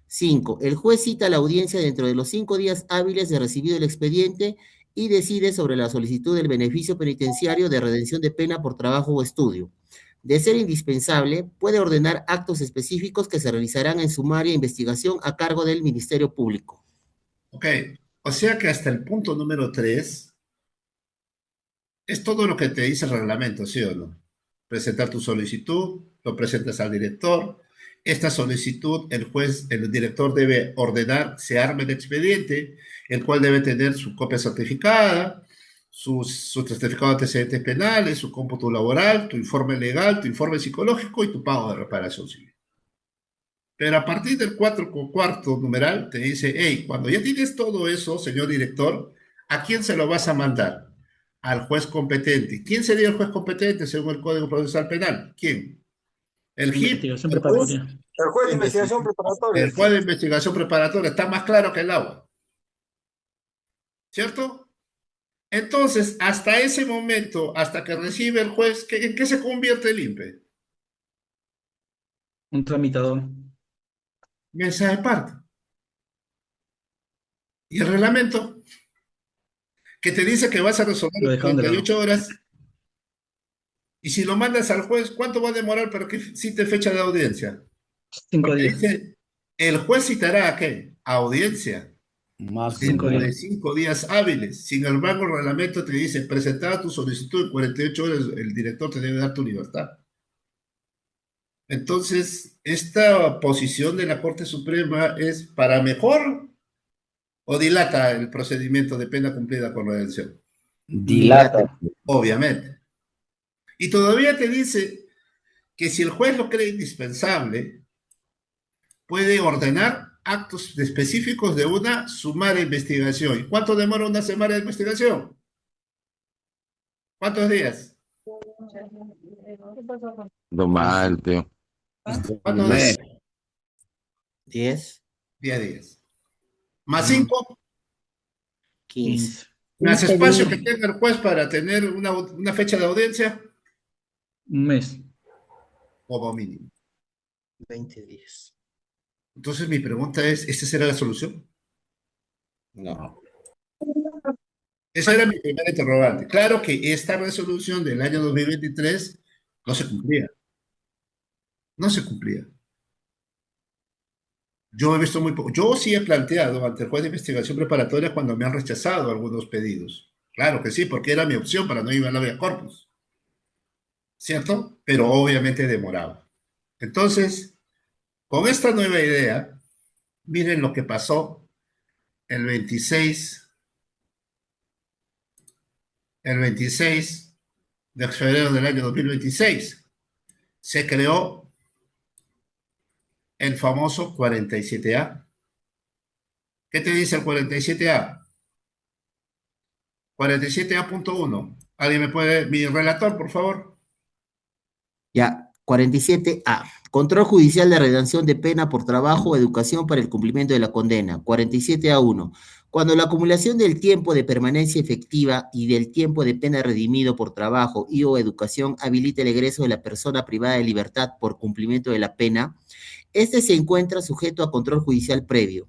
5. El juez cita la audiencia dentro de los 5 días hábiles de recibido el expediente y decide sobre la solicitud del beneficio penitenciario de redención de pena por trabajo o estudio. De ser indispensable, puede ordenar actos específicos que se realizarán en sumaria investigación a cargo del Ministerio Público. Ok, o sea que hasta el punto número 3 es todo lo que te dice el reglamento, ¿sí o no? presentar tu solicitud, lo presentas al director. Esta solicitud, el director debe ordenar, se arme el expediente, el cual debe tener su copia certificada, su certificado de antecedentes penales, su cómputo laboral, tu informe legal, tu informe psicológico y tu pago de reparación civil. Pero a partir del cuarto numeral te dice, hey, cuando ya tienes todo eso, señor director, ¿a quién se lo vas a mandar? Al juez competente. ¿Quién sería el juez competente según el Código Procesal Penal? ¿Quién? El GIP, Investigación preparatoria. El juez de investigación preparatoria. el juez de investigación preparatoria. Está más claro que el agua. ¿Cierto? Entonces, hasta ese momento, hasta que recibe el juez, ¿en qué se convierte el INPE? Un tramitador. Mesa de parte. Y el reglamento, que te dice que vas a resolver Lo en dejaron de lado. 48 horas, y si lo mandas al juez, ¿cuánto va a demorar para que cite fecha de audiencia? 5 Porque días. dice, el juez citará a qué? Audiencia. Cinco Dentro de días. 5 días hábiles. Sin embargo, el reglamento te dice, presentada tu solicitud en 48 horas, el director te debe dar tu libertad. Entonces, esta posición de la Corte Suprema es para mejor o dilata el procedimiento de pena cumplida con redención. Dilata. Obviamente. Y todavía te dice que si el juez lo cree indispensable, puede ordenar actos específicos de una sumaria investigación. ¿Y cuánto demora una sumaria de investigación? ¿Cuántos días? Normal, tío. ¿Cuántos días? 10, 10 días. Más 5, 15, más 15 espacio que días. tenga el juez para tener una fecha de audiencia, Un mes. como mínimo. 20 días. Entonces mi pregunta es, ¿esta será la solución? No. Esa era mi primera interrogante. Claro que esta resolución del año 2023 no se cumplía. No se cumplía. Yo he visto muy poco. Yo sí he planteado ante el juez de investigación preparatoria cuando me han rechazado algunos pedidos. Claro que sí, porque era mi opción para no ir a la vía corpus. ¿Cierto? Pero obviamente demoraba. Entonces, con esta nueva idea, miren lo que pasó el 26, el 26 de febrero del año 2026. Se creó el famoso 47A. ¿Qué te dice el 47A? 47A.1. ¿Alguien me puede, mi relator, por favor? Ya, 47A. Control judicial de redención de pena por trabajo o educación para el cumplimiento de la condena. 47A1. Cuando la acumulación del tiempo de permanencia efectiva y del tiempo de pena redimido por trabajo y o educación habilita el egreso de la persona privada de libertad por cumplimiento de la pena, este se encuentra sujeto a control judicial previo.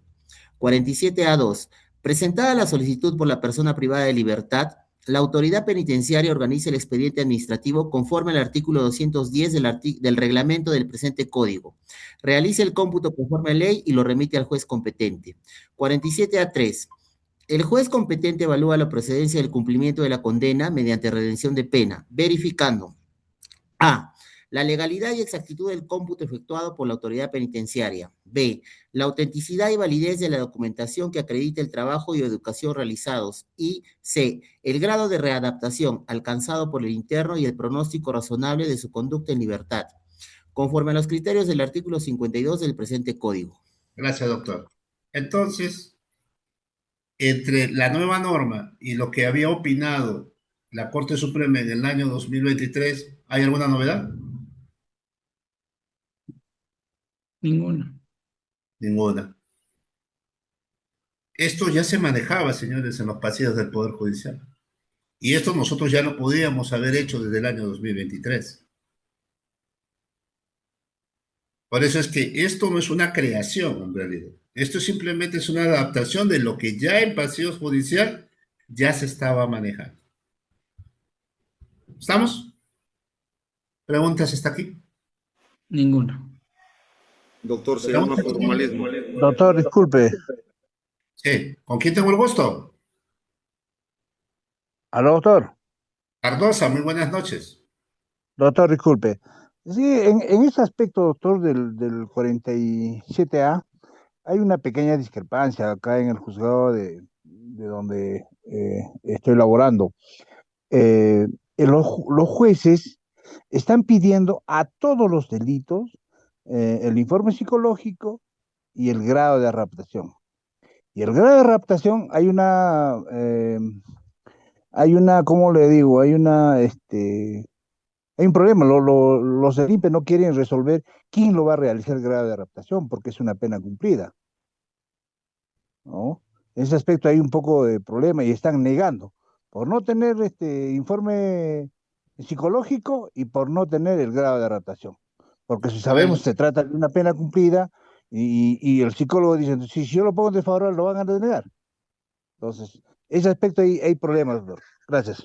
47A2. Presentada la solicitud por la persona privada de libertad, la autoridad penitenciaria organiza el expediente administrativo conforme al artículo 210 del reglamento del presente código. Realiza el cómputo conforme a ley y lo remite al juez competente. 47A3. El juez competente evalúa la procedencia del cumplimiento de la condena mediante redención de pena, verificando A. La legalidad y exactitud del cómputo efectuado por la autoridad penitenciaria. B. La autenticidad y validez de la documentación que acredite el trabajo y educación realizados. Y C. El grado de readaptación alcanzado por el interno y el pronóstico razonable de su conducta en libertad, conforme a los criterios del artículo 52 del presente código. Gracias, doctor. Entonces, entre la nueva norma y lo que había opinado la Corte Suprema en el año 2023, ¿hay alguna novedad? Ninguna. Ninguna. Esto ya se manejaba, señores, en los pasillos del Poder Judicial. Y esto nosotros ya lo podíamos haber hecho desde el año 2023. Por eso es que esto no es una creación, en realidad. Esto simplemente es una adaptación de lo que ya en pasillos judicial ya se estaba manejando. ¿Estamos? ¿Preguntas hasta aquí? Ninguna. Doctor, se llama formalismo. Doctor, disculpe. Sí, ¿con quién tengo el gusto? ¿Aló, doctor? Cardosa, muy buenas noches. Doctor, disculpe. Sí, en ese aspecto, doctor, del 47A, hay una pequeña discrepancia acá en el juzgado de donde estoy laborando. Eh, los jueces están pidiendo a todos los delitos el informe psicológico y el grado de raptación. Y el grado de raptación ¿cómo le digo? Hay un problema. Los del INPE no quieren resolver quién lo va a realizar el grado de raptación porque es una pena cumplida, ¿no? En ese aspecto hay un poco de problema y están negando por no tener este informe psicológico y por no tener el grado de adaptación. Porque si sabemos Bueno, se trata de una pena cumplida y el psicólogo dice, si yo lo pongo en desfavorable, lo van a denegar. Entonces, ese aspecto hay problemas, doctor. Gracias.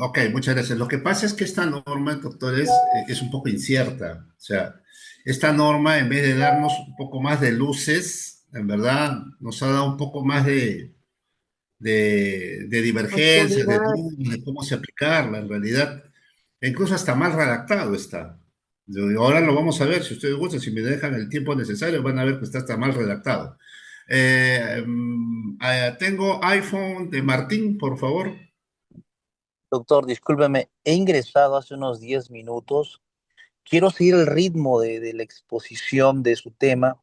ok, muchas gracias. Lo que pasa es que esta norma, doctores, es un poco incierta. O sea, esta norma, en vez de darnos un poco más de luces, en verdad, nos ha dado un poco más de divergencias, de Oscuridad. dudas, de cómo se aplicarla, en realidad. E incluso hasta mal redactado está. Ahora lo vamos a ver, si ustedes gustan, si me dejan el tiempo necesario, van a ver que está hasta mal redactado. Tengo iPhone de Martín, por favor. Doctor, discúlpeme, he ingresado hace unos 10 minutos. Quiero seguir el ritmo de la exposición de su tema,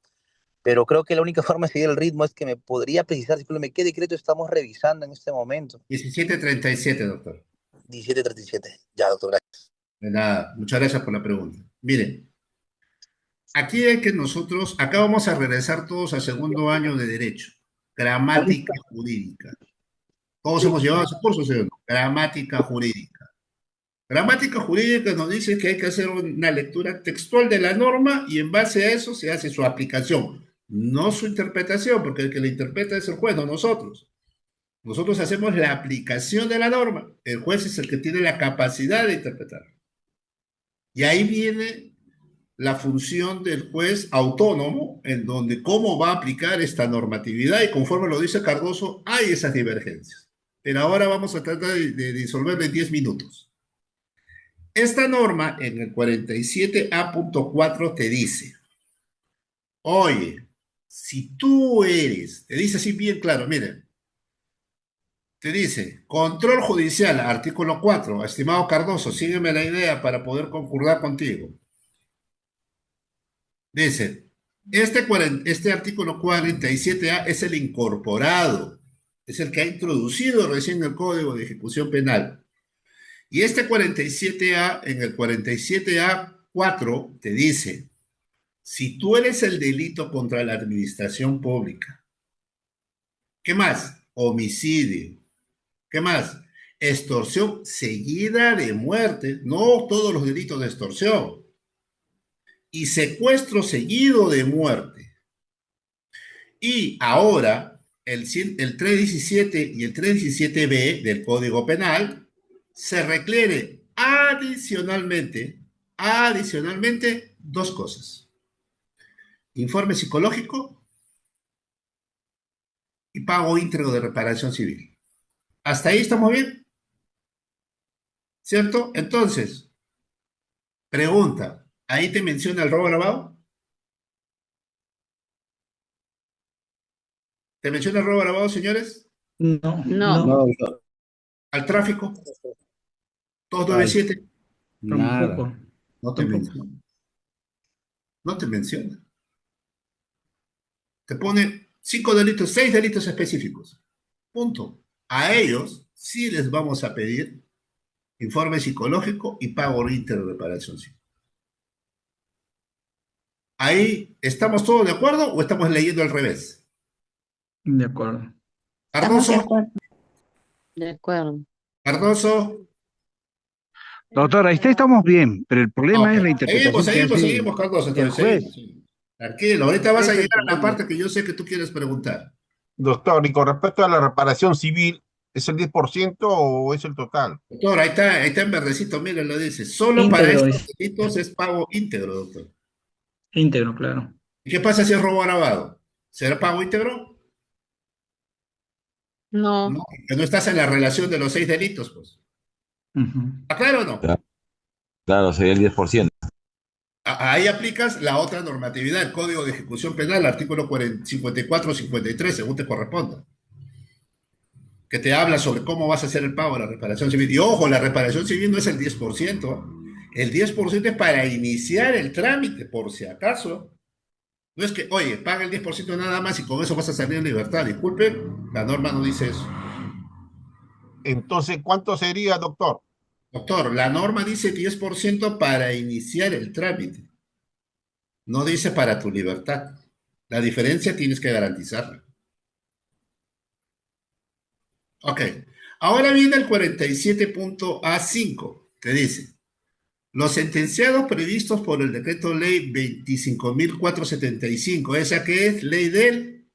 pero creo que la única forma de seguir el ritmo es que me podría precisar, discúlpeme, ¿qué decreto estamos revisando en este momento? 1737, doctor. 1737. Ya, doctor, gracias. De nada, muchas gracias por la pregunta. Miren, aquí hay que nosotros, acá vamos a regresar todos al segundo año de Derecho, gramática jurídica. Todos hemos llevado ese curso, señor. Gramática jurídica. Gramática jurídica nos dice que hay que hacer una lectura textual de la norma y en base a eso se hace su aplicación, no su interpretación, porque el que la interpreta es el juez, no nosotros. Nosotros hacemos la aplicación de la norma, el juez es el que tiene la capacidad de interpretar. Y ahí viene la función del juez autónomo, en donde cómo va a aplicar esta normatividad, y conforme lo dice Cardoso, hay esas divergencias. Pero ahora vamos a tratar de disolverla en 10 minutos. Esta norma en el 47A.4 te dice, oye, si tú eres, te dice así bien claro, miren, te dice, control judicial, artículo 4, estimado Cardoso, sígueme la idea para poder concordar contigo. Dice, este artículo 47A es el incorporado, es el que ha introducido recién el Código de Ejecución Penal. Y este 47A, en el 47A.4, te dice, si tú eres el delito contra la administración pública, ¿qué más? Homicidio. ¿Qué más? Extorsión seguida de muerte, no todos los delitos de extorsión. Y secuestro seguido de muerte. Y ahora, el 317 y el 317B del Código Penal se requiere adicionalmente dos cosas. Informe psicológico y pago íntegro de reparación civil. ¿Hasta ahí estamos bien? ¿Cierto? Entonces, pregunta, ¿ahí te menciona el robo agravado? ¿Te menciona el robo agravado, señores? No. No. ¿Al tráfico? ¿297? Tampoco. No te menciona. No te menciona. Te pone 5 delitos, 6 delitos específicos. Punto. A ellos sí les vamos a pedir informe psicológico y pago íntegro de reparación civil. ¿Ahí estamos todos de acuerdo o estamos leyendo al revés? De acuerdo. Cardoso. De acuerdo. Cardoso. Doctor, ahí estamos bien, pero el problema es la interpretación que hace Seguimos, Cardoso. el juez. Tranquilo, ahorita vas a llegar a la parte que yo sé que tú quieres preguntar. Doctor, y con respecto a la reparación civil, ¿es el 10% o es el total? Doctor, ahí está en verdecito, miren, lo dice. Solo Íntegro para estos es. delitos es pago íntegro, doctor. Íntegro, claro. ¿Y qué pasa si es robo agravado? ¿Será pago íntegro? No. No, que no estás en la relación de los 6 delitos, pues. ¿Está claro o no? Claro, sería el 10%. Ahí aplicas la otra normatividad, el Código de Ejecución Penal, artículo 54 o 53, según te corresponda, que te habla sobre cómo vas a hacer el pago de la reparación civil. Y ojo, la reparación civil no es el 10%. El 10% es para iniciar el trámite, por si acaso. No es que, oye, paga el 10% nada más y con eso vas a salir en libertad. Disculpen, la norma no dice eso. Entonces, ¿cuánto sería, doctor? Doctor, la norma dice 10% para iniciar el trámite. No dice para tu libertad. La diferencia tienes que garantizarla. Ok. Ahora viene el 47.A5, que dice: los sentenciados previstos por el decreto ley 25.475, ¿esa qué es? Ley del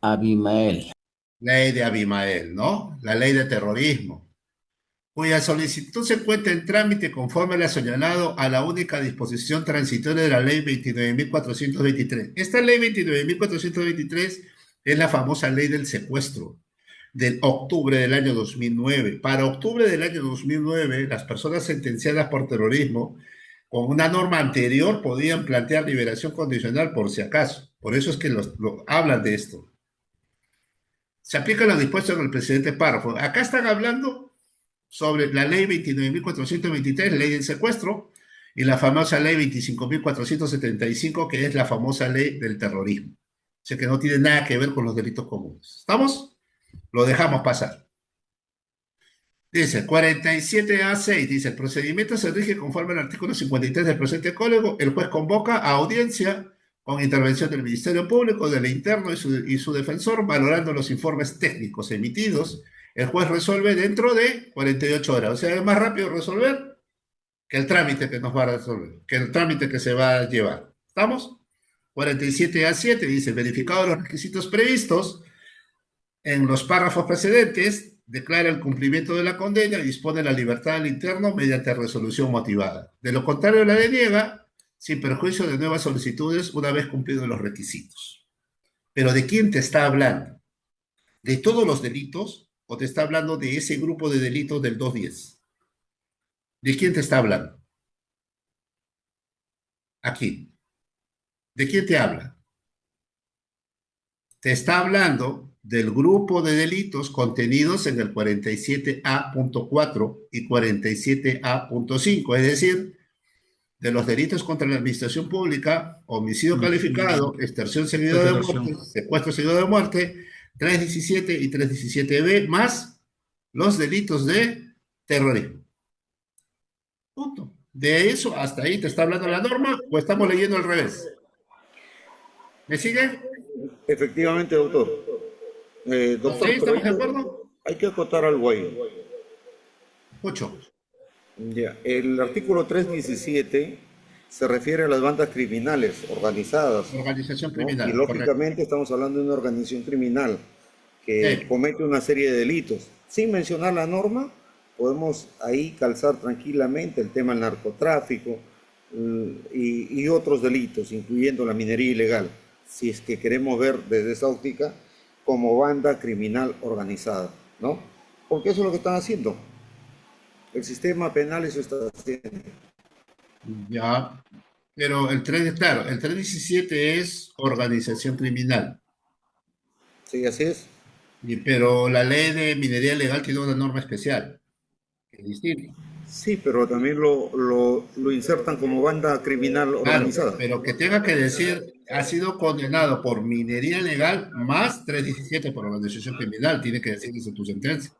Abimael. Ley de Abimael, ¿no? La ley de terrorismo, cuya solicitud se encuentra en trámite conforme a lo señalado a la única disposición transitoria de la ley 29.423. Esta ley 29.423 es la famosa ley del secuestro del octubre del año 2009. Para octubre del año 2009, las personas sentenciadas por terrorismo con una norma anterior podían plantear liberación condicional por si acaso. Por eso es que hablan de esto. Se aplica lo dispuesto en el precedente párrafo. Acá están hablando sobre la ley 29.423, ley del secuestro, y la famosa ley 25.475, que es la famosa ley del terrorismo. O sea que no tiene nada que ver con los delitos comunes. ¿Estamos? Lo dejamos pasar. Dice 47A6, dice: el procedimiento se rige conforme al artículo 53 del presente código. El juez convoca a audiencia con intervención del Ministerio Público, del Interno y su defensor, valorando los informes técnicos emitidos. El juez resuelve dentro de 48 horas. O sea, es más rápido resolver que el trámite que nos va a resolver, que el trámite que se va a llevar. ¿Estamos? 47A7 dice: verificados los requisitos previstos en los párrafos precedentes, declara el cumplimiento de la condena y dispone la libertad del interno mediante resolución motivada. De lo contrario, la deniega sin perjuicio de nuevas solicitudes una vez cumplidos los requisitos. Pero ¿de quién te está hablando? ¿De todos los delitos o te está hablando de ese grupo de delitos del 210? ¿De quién te está hablando? Aquí. ¿De quién te habla? Te está hablando del grupo de delitos contenidos en el 47A.4 y 47A.5, es decir, de los delitos contra la administración pública, homicidio calificado, extorsión seguido de muerte, secuestro seguido de muerte, 317 y 317B, más los delitos de terrorismo. Punto. De eso hasta ahí te está hablando la norma, o estamos leyendo al revés. ¿Me sigue? Efectivamente, doctor. Doctor, ¿Sí? ¿Estamos de acuerdo? Hay que acotar algo ahí. Mucho. Ya, el artículo 317 se refiere a las bandas criminales organizadas. Organización ¿no? criminal. Y lógicamente correcto. estamos hablando de una organización criminal que comete una serie de delitos. Sin mencionar la norma, podemos ahí calzar tranquilamente el tema del narcotráfico y otros delitos, incluyendo la minería ilegal, si es que queremos ver desde esa óptica como banda criminal organizada, ¿no? Porque eso es lo que están haciendo. El sistema penal eso está haciendo. Ya, pero el 3, claro, el 317 es organización criminal. Sí, así es. Pero la ley de minería ilegal tiene una norma especial, que es distinta. Sí, pero también lo insertan como banda criminal organizada. Claro, pero que tenga que decir, ha sido condenado por minería ilegal más 317 por organización criminal, tiene que decir eso en tu sentencia.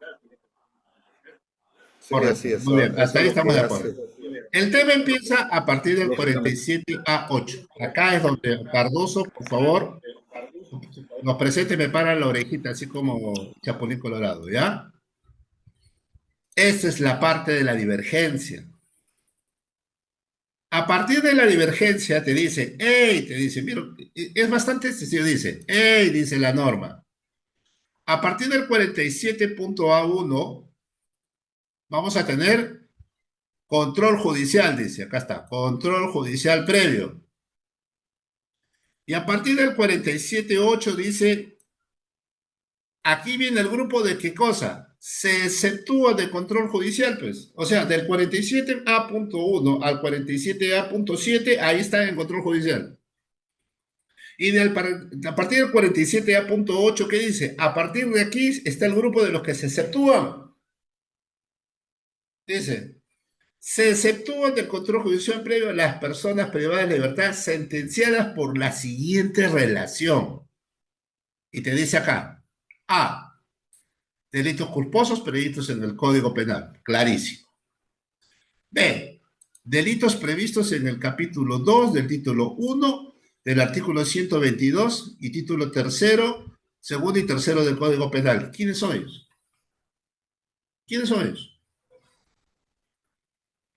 Sí, Correcto. así es. Muy bien, Eso hasta ahí es lo estamos que de acuerdo. El tema empieza a partir del 47A8. Acá es donde Cardoso, por favor, nos presente y me para la orejita, así como Chapulín Colorado, ¿ya? Esta es la parte de la divergencia. A partir de la divergencia te dice, hey, te dice, mira, es bastante sencillo, dice, hey, dice la norma. A partir del 47.A1 vamos a tener control judicial, dice, acá está, control judicial previo. Y a partir del 47.8 dice, aquí viene el grupo de qué cosa, se exceptúa de control judicial, pues. O sea, del 47A.1 al 47A.7, ahí está en control judicial. Y a partir del 47A.8, ¿qué dice? A partir de aquí está el grupo de los que se exceptúan. Dice, se exceptúan del control judicial previo a las personas privadas de libertad sentenciadas por la siguiente relación. Y te dice acá, A, delitos culposos previstos en el Código Penal, clarísimo. B, delitos previstos en el capítulo 2 del título 1 del artículo 122 y título 3, segundo y tercero del Código Penal. ¿Quiénes son ellos? ¿Quiénes son ellos?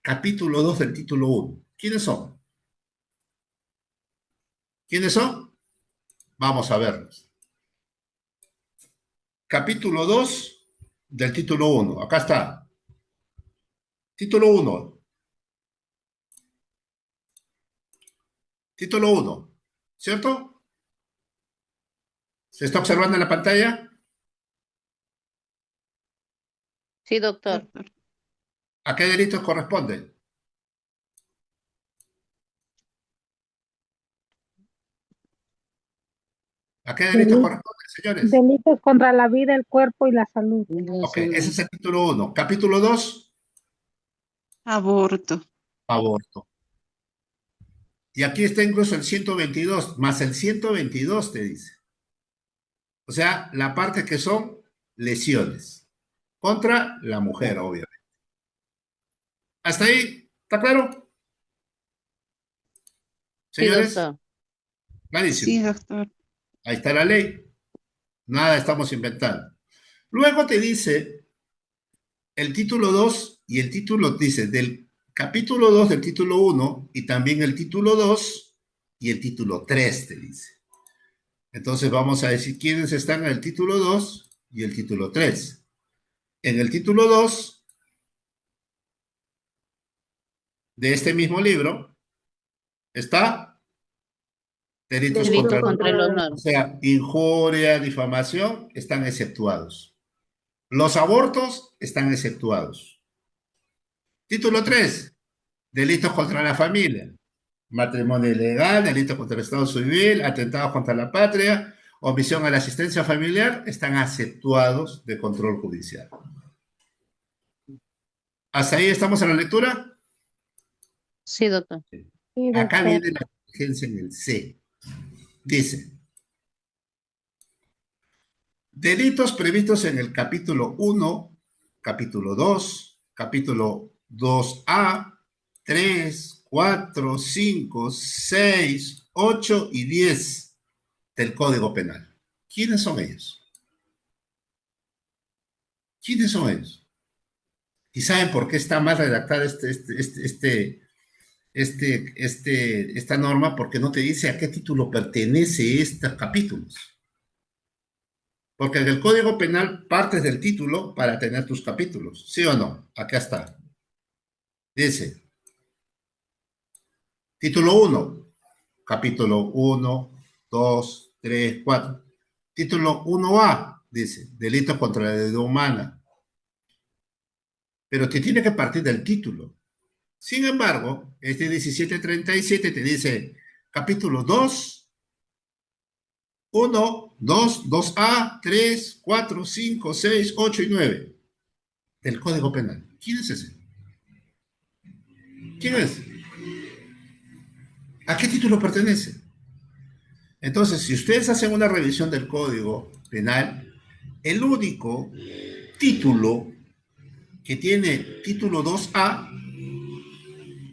Capítulo 2 del título 1. ¿Quiénes son? ¿Quiénes son? Vamos a verlos. Capítulo 2 del título 1. Acá está. Título 1. Título 1. ¿Cierto? ¿Se está observando en la pantalla? Sí, doctor. ¿A qué delitos corresponde? ¿A qué delitos corresponde, señores? Delitos contra la vida, el cuerpo y la salud. Ok, ese es el título 1. Capítulo 2. Aborto. Aborto. Y aquí está incluso el 122, más el 122 te dice. O sea, la parte que son lesiones contra la mujer, obviamente. ¿Hasta ahí? ¿Está claro? Señores. Sí, doctor. Clarísimo. Sí, doctor. Ahí está la ley. Nada estamos inventando. Luego te dice el título 2 y el título, dice, del capítulo 2 del título 1 y también el título 2 y el título 3 te dice. Entonces vamos a decir quiénes están en el título 2 y el título 3. En el título 2 de este mismo libro está delitos contra el honor. O sea, injuria, difamación están exceptuados. Los abortos están exceptuados. Título 3, delitos contra la familia, matrimonio ilegal, delitos contra el Estado civil, atentados contra la patria, omisión a la asistencia familiar, están exceptuados de control judicial. ¿Hasta ahí estamos en la lectura? Sí, doctor. Acá viene la exigencia en el C. Dice, delitos previstos en el capítulo 1, capítulo 2, capítulo 2A, 3, 4, 5, 6, 8 y 10 del Código Penal. ¿Quiénes son ellos? ¿Quiénes son ellos? ¿Y saben por qué está mal redactada esta norma? Porque no te dice a qué título pertenece estos capítulos. Porque en el Código Penal partes del título para tener tus capítulos, ¿sí o no? Acá está. Dice, título 1, capítulo 1, 2, 3, 4. Título 1A, dice, delitos contra la dignidad humana. Pero te tiene que partir del título. Sin embargo, este 1737 te dice, capítulo 2, 1, 2, 2A, 3, 4, 5, 6, 8 y 9 del Código Penal. ¿Quién es ese? ¿Quién es? ¿A qué título pertenece? Entonces, si ustedes hacen una revisión del Código Penal, el único título que tiene título 2A,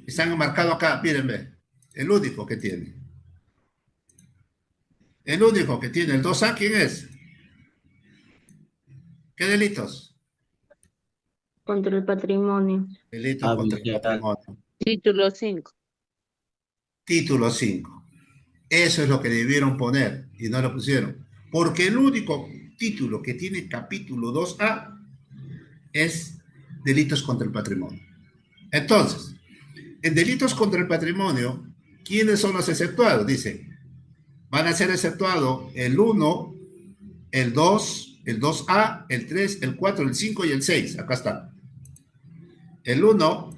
están marcados acá, miren, el único que tiene. El único que tiene el 2A, ¿quién es? ¿Qué delitos? Contra el patrimonio. Delitos contra el patrimonio. Título 5. Título 5. Eso es lo que debieron poner y no lo pusieron. Porque el único título que tiene capítulo 2A es delitos contra el patrimonio. Entonces, en delitos contra el patrimonio, ¿quiénes son los exceptuados? Dice, van a ser exceptuados el 1, el 2, el 2A, el 3, el 4, el 5 y el 6. Acá está. El 1,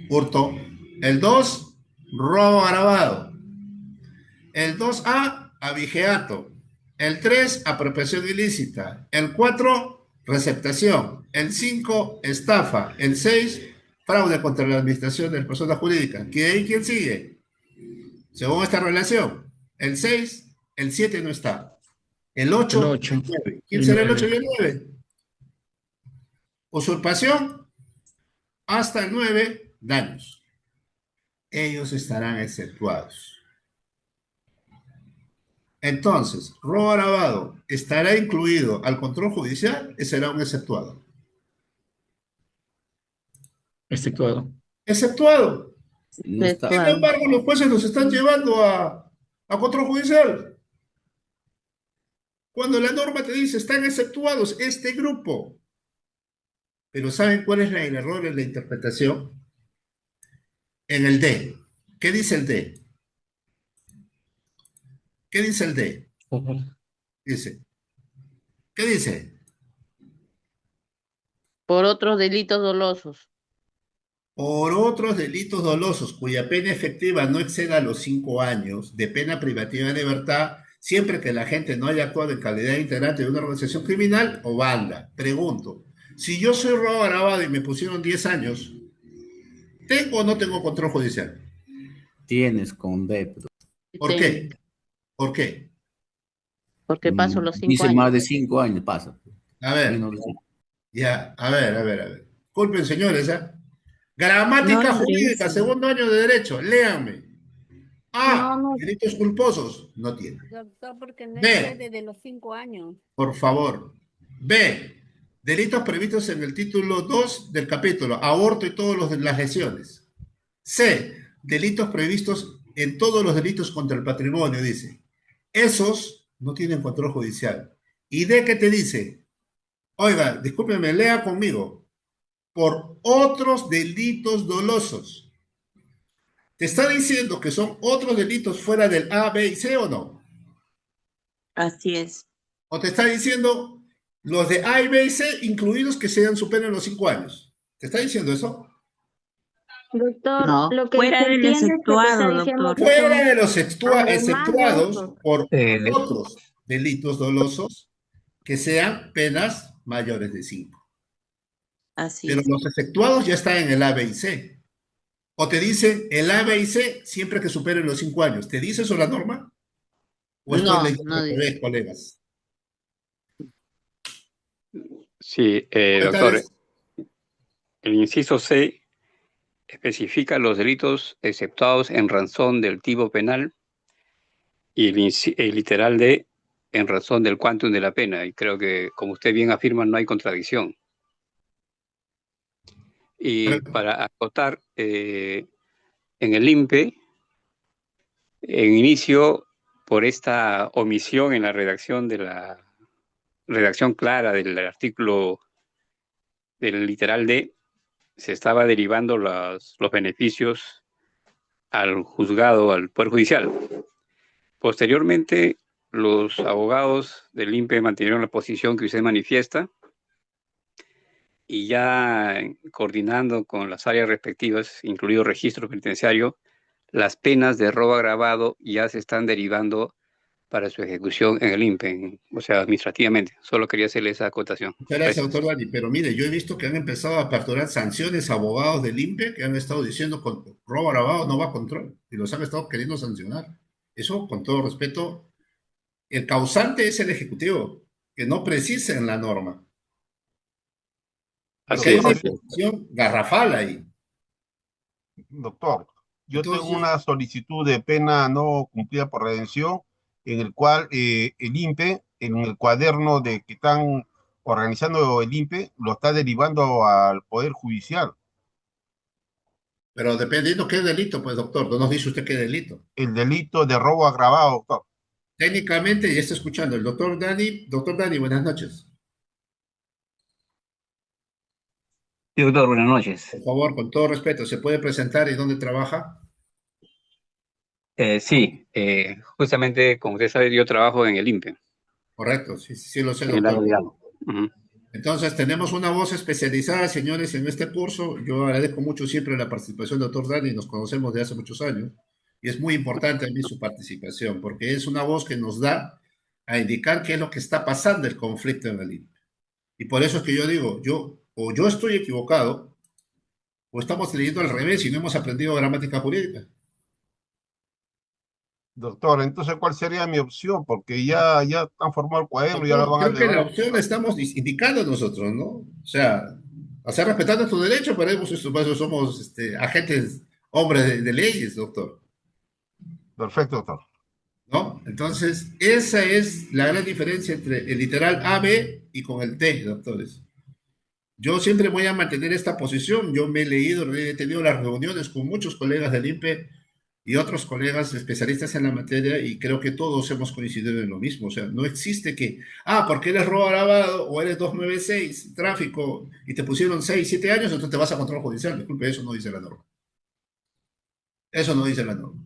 hurto. El 2, robo agravado. El 2A, abigeato. El 3, apropiación ilícita. El 4, receptación. El 5, estafa. El 6, fraude contra la administración de las personas jurídicas. ¿Quién sigue? Según esta relación, el 6, el 7 no está. El 8, el 9. ¿Quién será el 8 y el 9? Usurpación, hasta el 9, daños. Ellos estarán exceptuados. Entonces, robo agravado estará incluido al control judicial y será un exceptuado. Exceptuado. Exceptuado. No está. Sin embargo, los jueces nos están llevando a control judicial. Cuando la norma te dice, están exceptuados este grupo. Pero ¿saben cuál es el error en la interpretación? En el D. ¿Qué dice el D? ¿Qué dice el D? Dice. ¿Qué dice? Por otros delitos dolosos. Por otros delitos dolosos cuya pena efectiva no exceda los 5 años de pena privativa de libertad, siempre que la gente no haya actuado en calidad de integrante de una organización criminal o banda. Pregunto, si yo soy robo agravado y me pusieron 10 años, ¿tengo o no tengo control judicial? Tienes con D. ¿Por qué? ¿Por qué? Porque paso los 5 Dice años. más de 5 años, pasa. A ver, ya, a ver. Disculpen, señores, ¿eh? Gramática No, jurídica, Andrés. segundo año de derecho, léanme. A, No. delitos culposos, no tiene. Doctor, porque no B. excede de los 5 años. Por favor. B, delitos previstos en el título 2 del capítulo, aborto y todas las lesiones. C, delitos previstos en todos los delitos contra el patrimonio, dice. Esos no tienen control judicial. ¿Y D qué te dice? Oiga, discúlpeme, lea conmigo. Por otros delitos dolosos. ¿Te está diciendo que son otros delitos fuera del A, B y C o no? Así es. ¿O te está diciendo los de A y B y C, incluidos que sean superen los 5 años? ¿Te está diciendo eso? Doctor, No, lo que fuera se del entiende es que te está exceptuado, diciendo doctor. que Fuera son, de los además de exceptuados eso, por otros delitos dolosos que sean penas mayores de 5. Así Pero es. los efectuados ya están en el A, B y C. O te dicen el A, B y C siempre que superen los 5 años. ¿Te dice eso la norma? ¿O estoy No, leyendo no al dice. revés, colegas? Sí, doctor, el inciso C especifica los delitos exceptuados en razón del tipo penal y el literal D en razón del quantum de la pena. Y creo que, como usted bien afirma, no hay contradicción. Y para acotar, en el INPE, en inicio, por esta omisión en la redacción de la redacción clara del artículo del literal D, se estaba derivando los beneficios al juzgado, al Poder Judicial. Posteriormente, los abogados del INPE mantuvieron la posición que usted manifiesta y ya coordinando con las áreas respectivas, incluido registro penitenciario, las penas de robo agravado ya se están derivando para su ejecución en el INPE, o sea, administrativamente. Solo quería hacerle esa acotación. Muchas gracias, doctor Dani. Pero mire, yo he visto que han empezado a aperturar sanciones a abogados del INPE que han estado diciendo que robo agravado no va a control y los han estado queriendo sancionar. Eso, con todo respeto, el causante es el Ejecutivo, que no precisa en la norma. Porque hay una situación garrafal ahí. Doctor, yo Entonces, tengo una solicitud de pena no cumplida por redención en el cual el INPE, en el cuaderno de que están organizando el INPE, lo está derivando al Poder Judicial. pero dependiendo qué delito, pues, doctor, no nos dice usted qué delito. El delito de robo agravado, doctor. Técnicamente, ya está escuchando el doctor Dani. Doctor Dani, buenas noches. Sí, doctor, buenas noches. Por favor, con todo respeto, ¿se puede presentar y dónde trabaja? Sí, justamente, como usted sabe, yo trabajo en el INPE. Correcto, sí lo sé, En el doctor. área legal. Ujú. Entonces, tenemos una voz especializada, señores, en este curso. Yo agradezco mucho siempre la participación del doctor Dani, nos conocemos de hace muchos años, y es muy importante a mí su participación, porque es una voz que nos da a indicar qué es lo que está pasando el conflicto en el INPE. Y por eso es que yo digo, yo estoy equivocado, o estamos leyendo al revés y no hemos aprendido gramática jurídica. Doctor, entonces, ¿cuál sería mi opción? Porque ya han formado el cuaderno, ya lo Doctor, van a creo que la leer. opción la estamos indicando nosotros, ¿no? O sea, hacer respetar nuestros derechos, para eso somos agentes, hombres de leyes, doctor. Perfecto, doctor. ¿No? Entonces, esa es la gran diferencia entre el literal A, B y con el T, doctores. Yo siempre voy a mantener esta posición. Yo me he leído, he tenido las reuniones con muchos colegas del INPE y otros colegas especialistas en la materia y creo que todos hemos coincidido en lo mismo. O sea, no existe que, porque eres robo agravado o eres 296, tráfico, y te pusieron 6, 7 años, entonces te vas a control judicial. Disculpe, eso no dice la norma. Eso no dice la norma.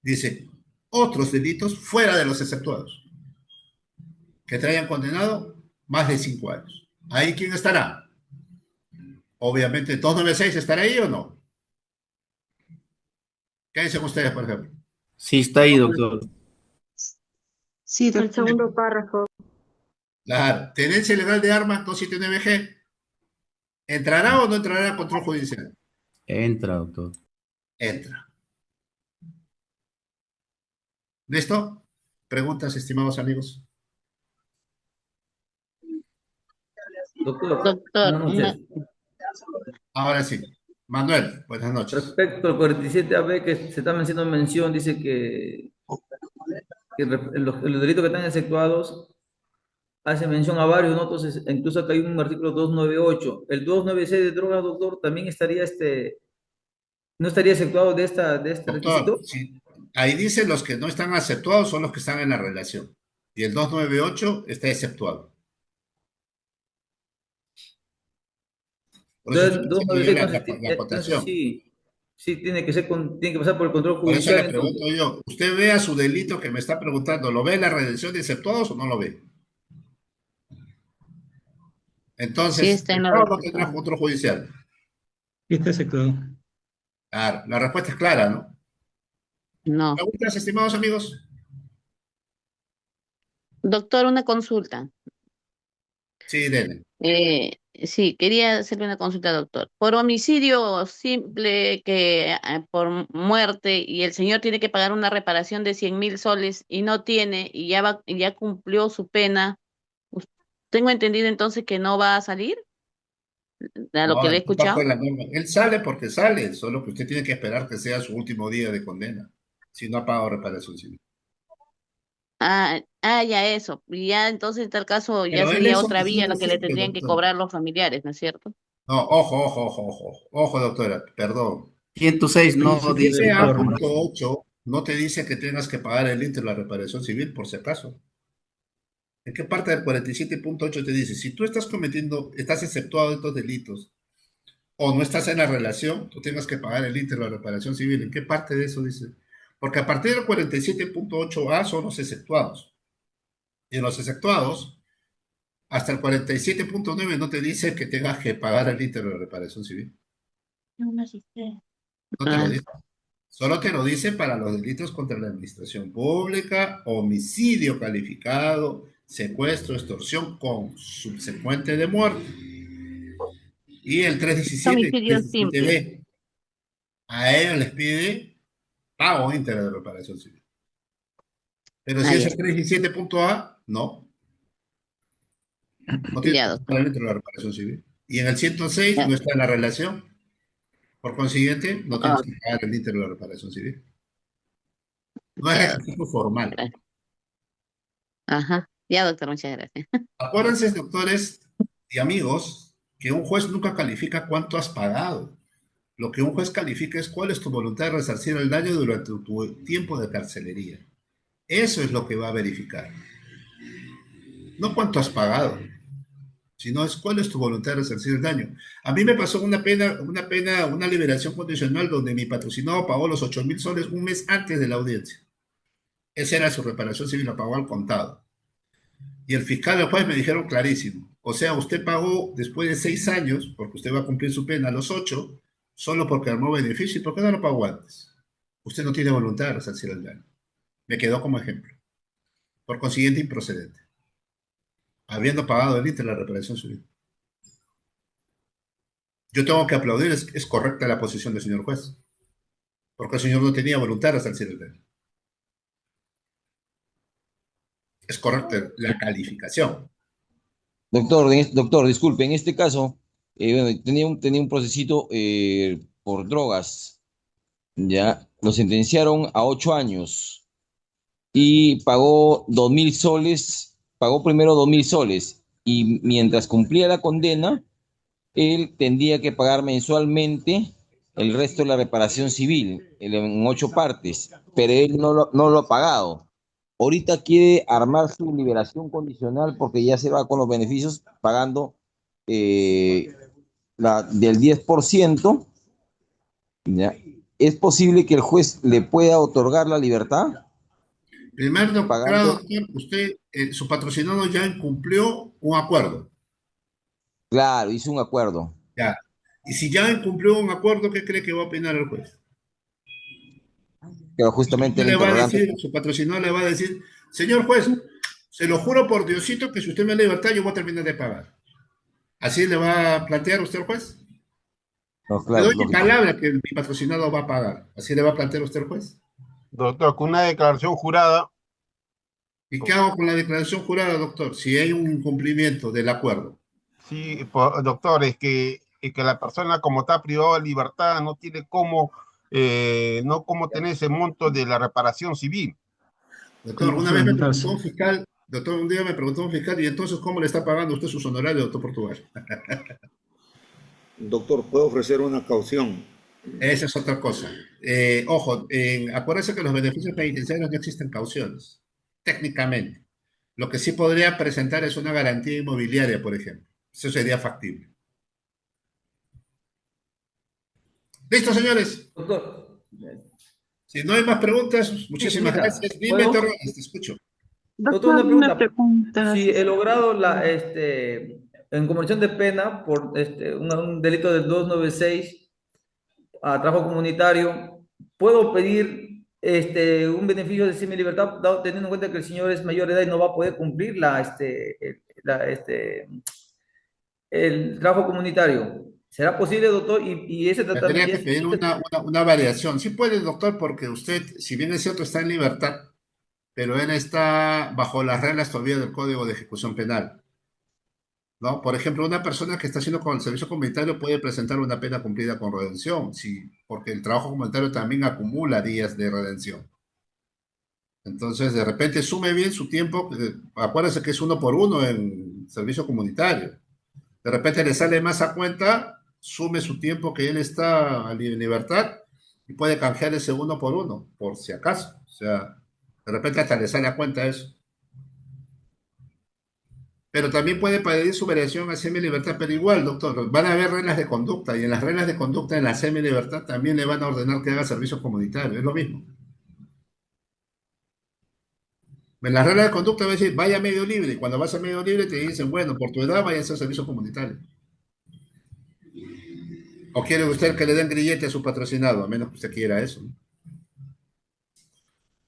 Dice, otros delitos fuera de los exceptuados, que te hayan condenado más de 5 años. ¿Ahí quién estará? Obviamente, 296 estará ahí o no. ¿Qué dicen ustedes, por ejemplo? Sí, está ahí, doctor. Sí, El segundo párrafo. Claro. Tenencia ilegal de armas 279G. ¿Entrará o no entrará a control judicial? Entra, doctor. Entra. ¿Listo? Preguntas, estimados amigos. Doctor, Doctor, buenas noches. Ahora sí. Manuel, buenas noches. Respecto al 47AB que se está haciendo mención, dice que los delitos que están exceptuados hace mención a varios, ¿no? Entonces, incluso acá hay un artículo 298. El 296 de drogas, doctor, también estaría no estaría exceptuado de este requisito. Doctor, sí. Ahí dice los que no están aceptados son los que están en la relación. Y el 298 está exceptuado. Por eso Entonces, estoy diciendo yo 296, la entonces acotación. sí, tiene que pasar por el control Por eso judicial. le pregunto yo, ¿usted ve a su delito que me está preguntando, ¿lo ve en la redención de exceptuados o no lo ve? Entonces, sí está en la ¿tendrá o no tendrá respuesta. control judicial? Y está exceptuado. Claro, la respuesta es clara, ¿no? No. ¿Preguntas, estimados amigos? Doctor, una consulta. Sí, Dene. Sí, quería hacerle una consulta, doctor. Por homicidio simple, por muerte, y el señor tiene que pagar una reparación de 100.000 soles y no tiene, y ya cumplió su pena, tengo entendido entonces que no va a salir, a lo No, que le he está bajo escuchado. la norma. Él sale porque sale, solo que usted tiene que esperar que sea su último día de condena, si no ha pagado reparación civil. Ya eso. Y ya entonces en tal caso ya Pero él sería es otra vía la homicidio que le simple, tendrían que doctor. cobrar los familiares, ¿no es cierto? No, ojo, doctora, perdón. 106 no dice para cobrar. 37A.8 no te dice que tengas que pagar el INTE la reparación civil, por si acaso. ¿En qué parte del 47.8 te dice? Si tú estás exceptuado de estos delitos o no estás en la relación, tú tengas que pagar el INTE la reparación civil. ¿En qué parte de eso dice? Porque a partir del 47.8A son los exceptuados. Y en los exceptuados, hasta el 47.9 no te dice que tengas que pagar el INTE la reparación civil. No te lo dice. Solo te lo dice para los delitos contra la administración pública, homicidio calificado, secuestro, extorsión con subsecuente de muerte. Y el 317 y Homicidio simple. 317B, a ellos les pide pago íntegro de reparación civil. Pero si es ya. el 317.A, no. No tiene que pagar dentro de la reparación civil. Y en el 106 Ya. no está en la relación. Por consiguiente, no tienes Ah, que pagar el íntegro de la reparación civil. No es ya, requisito formal. gracias. Ajá. Ya, doctor, muchas gracias. Acuérdense, doctores y amigos, que un juez nunca califica cuánto has pagado. Lo que un juez califica es cuál es tu voluntad de resarcir el daño durante tu tiempo de carcelería. Eso es lo que va a verificar. No cuánto has pagado, sino es cuál es tu voluntad de resarcir el daño. A mí me pasó una liberación condicional donde mi patrocinado pagó los 8.000 soles un mes antes de la audiencia. Esa era su reparación civil, la pagó al contado. Y el fiscal y el juez me dijeron clarísimo. O sea, usted pagó después de 6 años, porque usted va a cumplir su pena a los 8, solo porque armó beneficio. ¿Y por qué no lo pagó antes? Usted no tiene voluntad de resarcir el daño. Me quedó como ejemplo. Por consiguiente, improcedente. Habiendo pagado el INTE la reparación civil. Yo tengo que aplaudir, es correcta la posición del señor juez. Porque el señor no tenía voluntad de resarcir el daño. Es correcta la calificación. Doctor, disculpe, en este caso, bueno, tenía un procesito por drogas, ya, lo sentenciaron a 8 años y pagó 2.000 soles, pagó primero 2.000 soles y mientras cumplía la condena, él tendría que pagar mensualmente el resto de la reparación civil en 8 partes, pero él no lo ha pagado. Ahorita quiere armar su liberación condicional porque ya se va con los beneficios pagando eh, del 10%. ¿Ya? ¿Es posible que el juez le pueda otorgar la libertad? Primer grado, Pagando, doctor, usted, su patrocinado ya incumplió un acuerdo. claro, hizo un acuerdo. Ya. Y si ya incumplió un acuerdo, ¿qué cree que va a opinar el juez? Pero justamente Usted el le va a interrogante, decir, su patrocinador le va a decir, señor juez, se lo juro por Diosito que si usted me da libertad, yo voy a terminar de pagar. ¿Así le va a plantear usted al juez? no, Le claro, doy mi lógico. palabra que mi patrocinado va a pagar. ¿Así le va a plantear usted al juez? Doctor, con una declaración jurada, ¿Y qué hago con la declaración jurada, doctor? Si hay un incumplimiento del acuerdo. sí, doctor, es que la persona como está privada de libertad no tiene cómo, no cómo tener ese monto de la reparación civil. Doctor, una vez me preguntó un fiscal, doctor, un día me preguntó un fiscal, y entonces, ¿cómo le está pagando usted sus honorarios, doctor Portugal? Doctor, ¿puedo ofrecer una caución? Esa es otra cosa. Ojo, acuérdense que los beneficios penitenciarios no existen cauciones, técnicamente. Lo que sí podría presentar es una garantía inmobiliaria, por ejemplo. Eso sería factible. ¿Listo, señores? Doctor, Si no hay más preguntas, sí, muchísimas señorita, gracias. Dime, ¿puedo? te escucho. Doctor, una Una pregunta. pregunta. Si he logrado en conversión de pena por un delito del 296 a trabajo comunitario, ¿puedo pedir un beneficio de semilibertad, teniendo en cuenta que el señor es mayor de edad y no va a poder cumplir el trabajo comunitario? ¿Será posible, doctor? Y ese Tendría tratamiento, que pedir una variación. Sí puede, doctor, porque usted, si bien es cierto, está en libertad, pero él está bajo las reglas todavía del Código de Ejecución Penal, ¿no? Por ejemplo, una persona que está haciendo con el servicio comunitario puede presentar una pena cumplida con redención, sí, porque el trabajo comunitario también acumula días de redención. Entonces, de repente sume bien su tiempo, acuérdense que es 1 por 1 en servicio comunitario. De repente le sale más a cuenta, sume su tiempo que él está en libertad y puede canjear ese 1 por 1, por si acaso. O sea, de repente hasta le sale a cuenta eso. Pero también puede pedir su variación a semi-libertad, pero igual, doctor, van a haber reglas de conducta y en las reglas de conducta en la semi-libertad también le van a ordenar que haga servicio comunitario, es lo mismo. En las reglas de conducta va a decir, vaya medio libre, y cuando vas a medio libre te dicen, bueno, por tu edad vaya a hacer servicio comunitario. ¿O quiere usted que le den grillete a su patrocinado? A menos que usted quiera eso, ¿no?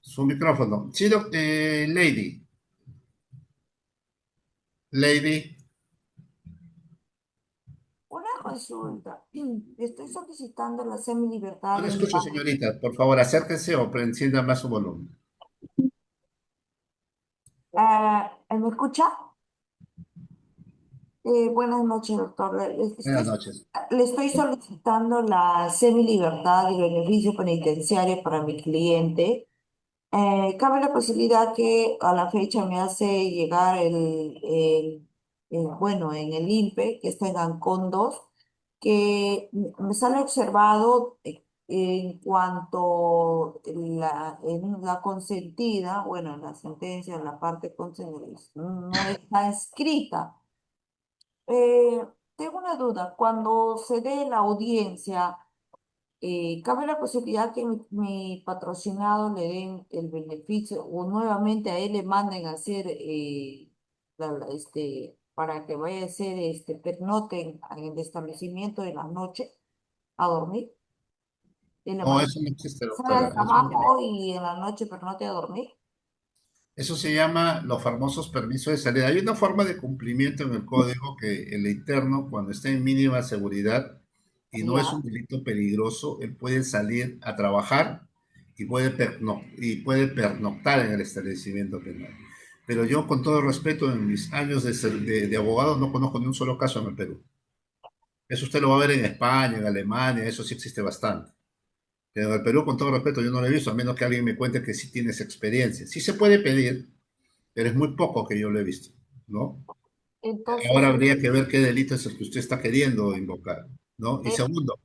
Su micrófono. Sí, Lady. Lady. Una consulta. Estoy solicitando la semilibertad No le de mi escucho, señorita. Por favor, acérquese o encienda más su volumen. ¿Me escucha? Buenas noches, doctor. Buenas noches. Le estoy solicitando la semilibertad y beneficio penitenciario para mi cliente. Cabe la posibilidad que a la fecha me hace llegar bueno, en el INPE, que está en Ancón 2, que me sale observado en cuanto en la consentida, bueno, en la sentencia, en la parte consentida, no está escrita. Tengo una duda, cuando se dé la audiencia, ¿cabe la posibilidad que mi patrocinado le den el beneficio o nuevamente a él le manden a hacer para que vaya a hacer pernoten en el establecimiento en la noche a dormir. En la No, mañana eso no existe, sale al doctora. trabajo y en la noche pernote a dormir. Eso se llama los famosos permisos de salida. Hay una forma de cumplimiento en el código que el interno, cuando está en mínima seguridad y no es Ya. un delito peligroso, él puede salir a trabajar y puede pernoctar en el establecimiento penal. Pero yo, con todo respeto, en mis años de abogado, no conozco ni un solo caso en el Perú. Eso usted lo va a ver en España, en Alemania, eso sí existe bastante. Pero en el Perú, con todo respeto, yo no lo he visto, a menos que alguien me cuente que sí tienes experiencia. Sí se puede pedir, pero es muy poco que yo lo he visto, ¿no? Entonces, Ahora habría que ver qué delito es el que usted está queriendo invocar, ¿no? Y eh, segundo,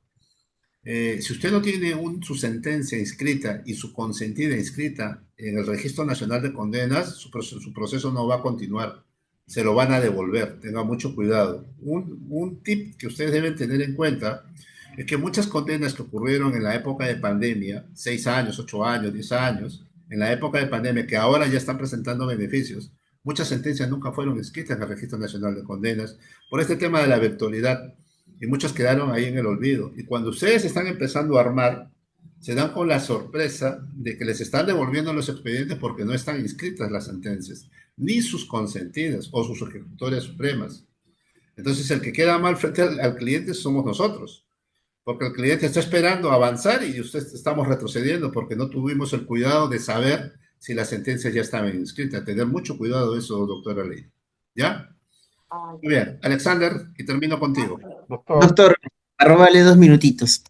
si usted no tiene su sentencia inscrita y su consentida inscrita en el Registro Nacional de Condenas, su proceso no va a continuar, se lo van a devolver, tenga mucho cuidado. Un tip que ustedes deben tener en cuenta es que muchas condenas que ocurrieron en la época de pandemia, 6 años, 8 años, 10 años, en la época de pandemia, que ahora ya están presentando beneficios, muchas sentencias nunca fueron inscritas en el Registro Nacional de Condenas por este tema de la virtualidad y muchos quedaron ahí en el olvido. Y cuando ustedes están empezando a armar, se dan con la sorpresa de que les están devolviendo los expedientes porque no están inscritas las sentencias, ni sus consentidas o sus ejecutorias supremas. Entonces, el que queda mal frente al cliente somos nosotros, porque el cliente está esperando avanzar y usted estamos retrocediendo porque no tuvimos el cuidado de saber si las sentencias ya estaban inscritas. Tener mucho cuidado de eso, doctora Ley. ¿Ya? Muy bien, Alexander, y termino contigo. Doctor, a robarle 2 minutitos.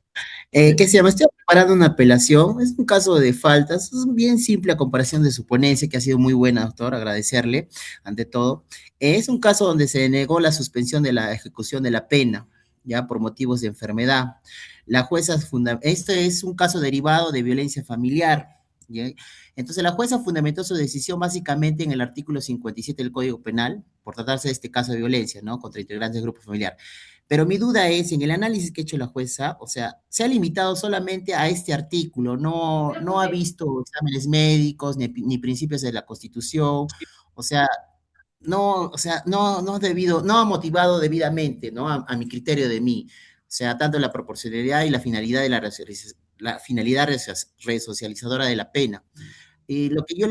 ¿Qué se llama? Estoy preparando una apelación. Es un caso de faltas. Es bien simple a comparación de su ponencia, que ha sido muy buena, doctor. Agradecerle, ante todo. Es un caso donde se negó la suspensión de la ejecución de la pena, ya por motivos de enfermedad. La jueza este es un caso derivado de violencia familiar. ¿Ya? Entonces, la jueza fundamentó su decisión básicamente en el artículo 57 del Código Penal, por tratarse de este caso de violencia, ¿no? Contra integrantes del grupo familiar. Pero mi duda es, en el análisis que ha hecho la jueza, o sea, se ha limitado solamente a este artículo, no ha visto exámenes médicos ni principios de la Constitución, o sea, no ha motivado debidamente, ¿no? A mi criterio de mí, o sea, tanto la proporcionalidad y la finalidad de la finalidad resocializadora de la pena. Y lo que yo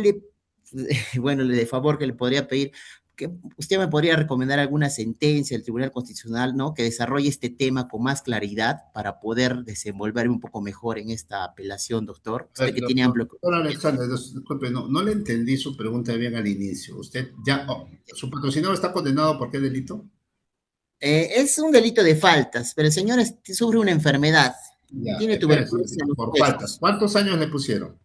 bueno, de favor que le podría pedir, que usted me podría recomendar alguna sentencia del Tribunal Constitucional, ¿no? Que desarrolle este tema con más claridad para poder desenvolverme un poco mejor en esta apelación, doctor. Usted que tiene amplio Doctor Alexander, disculpe, no le entendí su pregunta bien al inicio. Usted ya, su patrocinador está condenado por qué delito? Es un delito de faltas, pero el señor sufre una enfermedad, Ya, tiene espérese, tuberculosis en los por huesos. faltas. ¿Cuántos años le pusieron?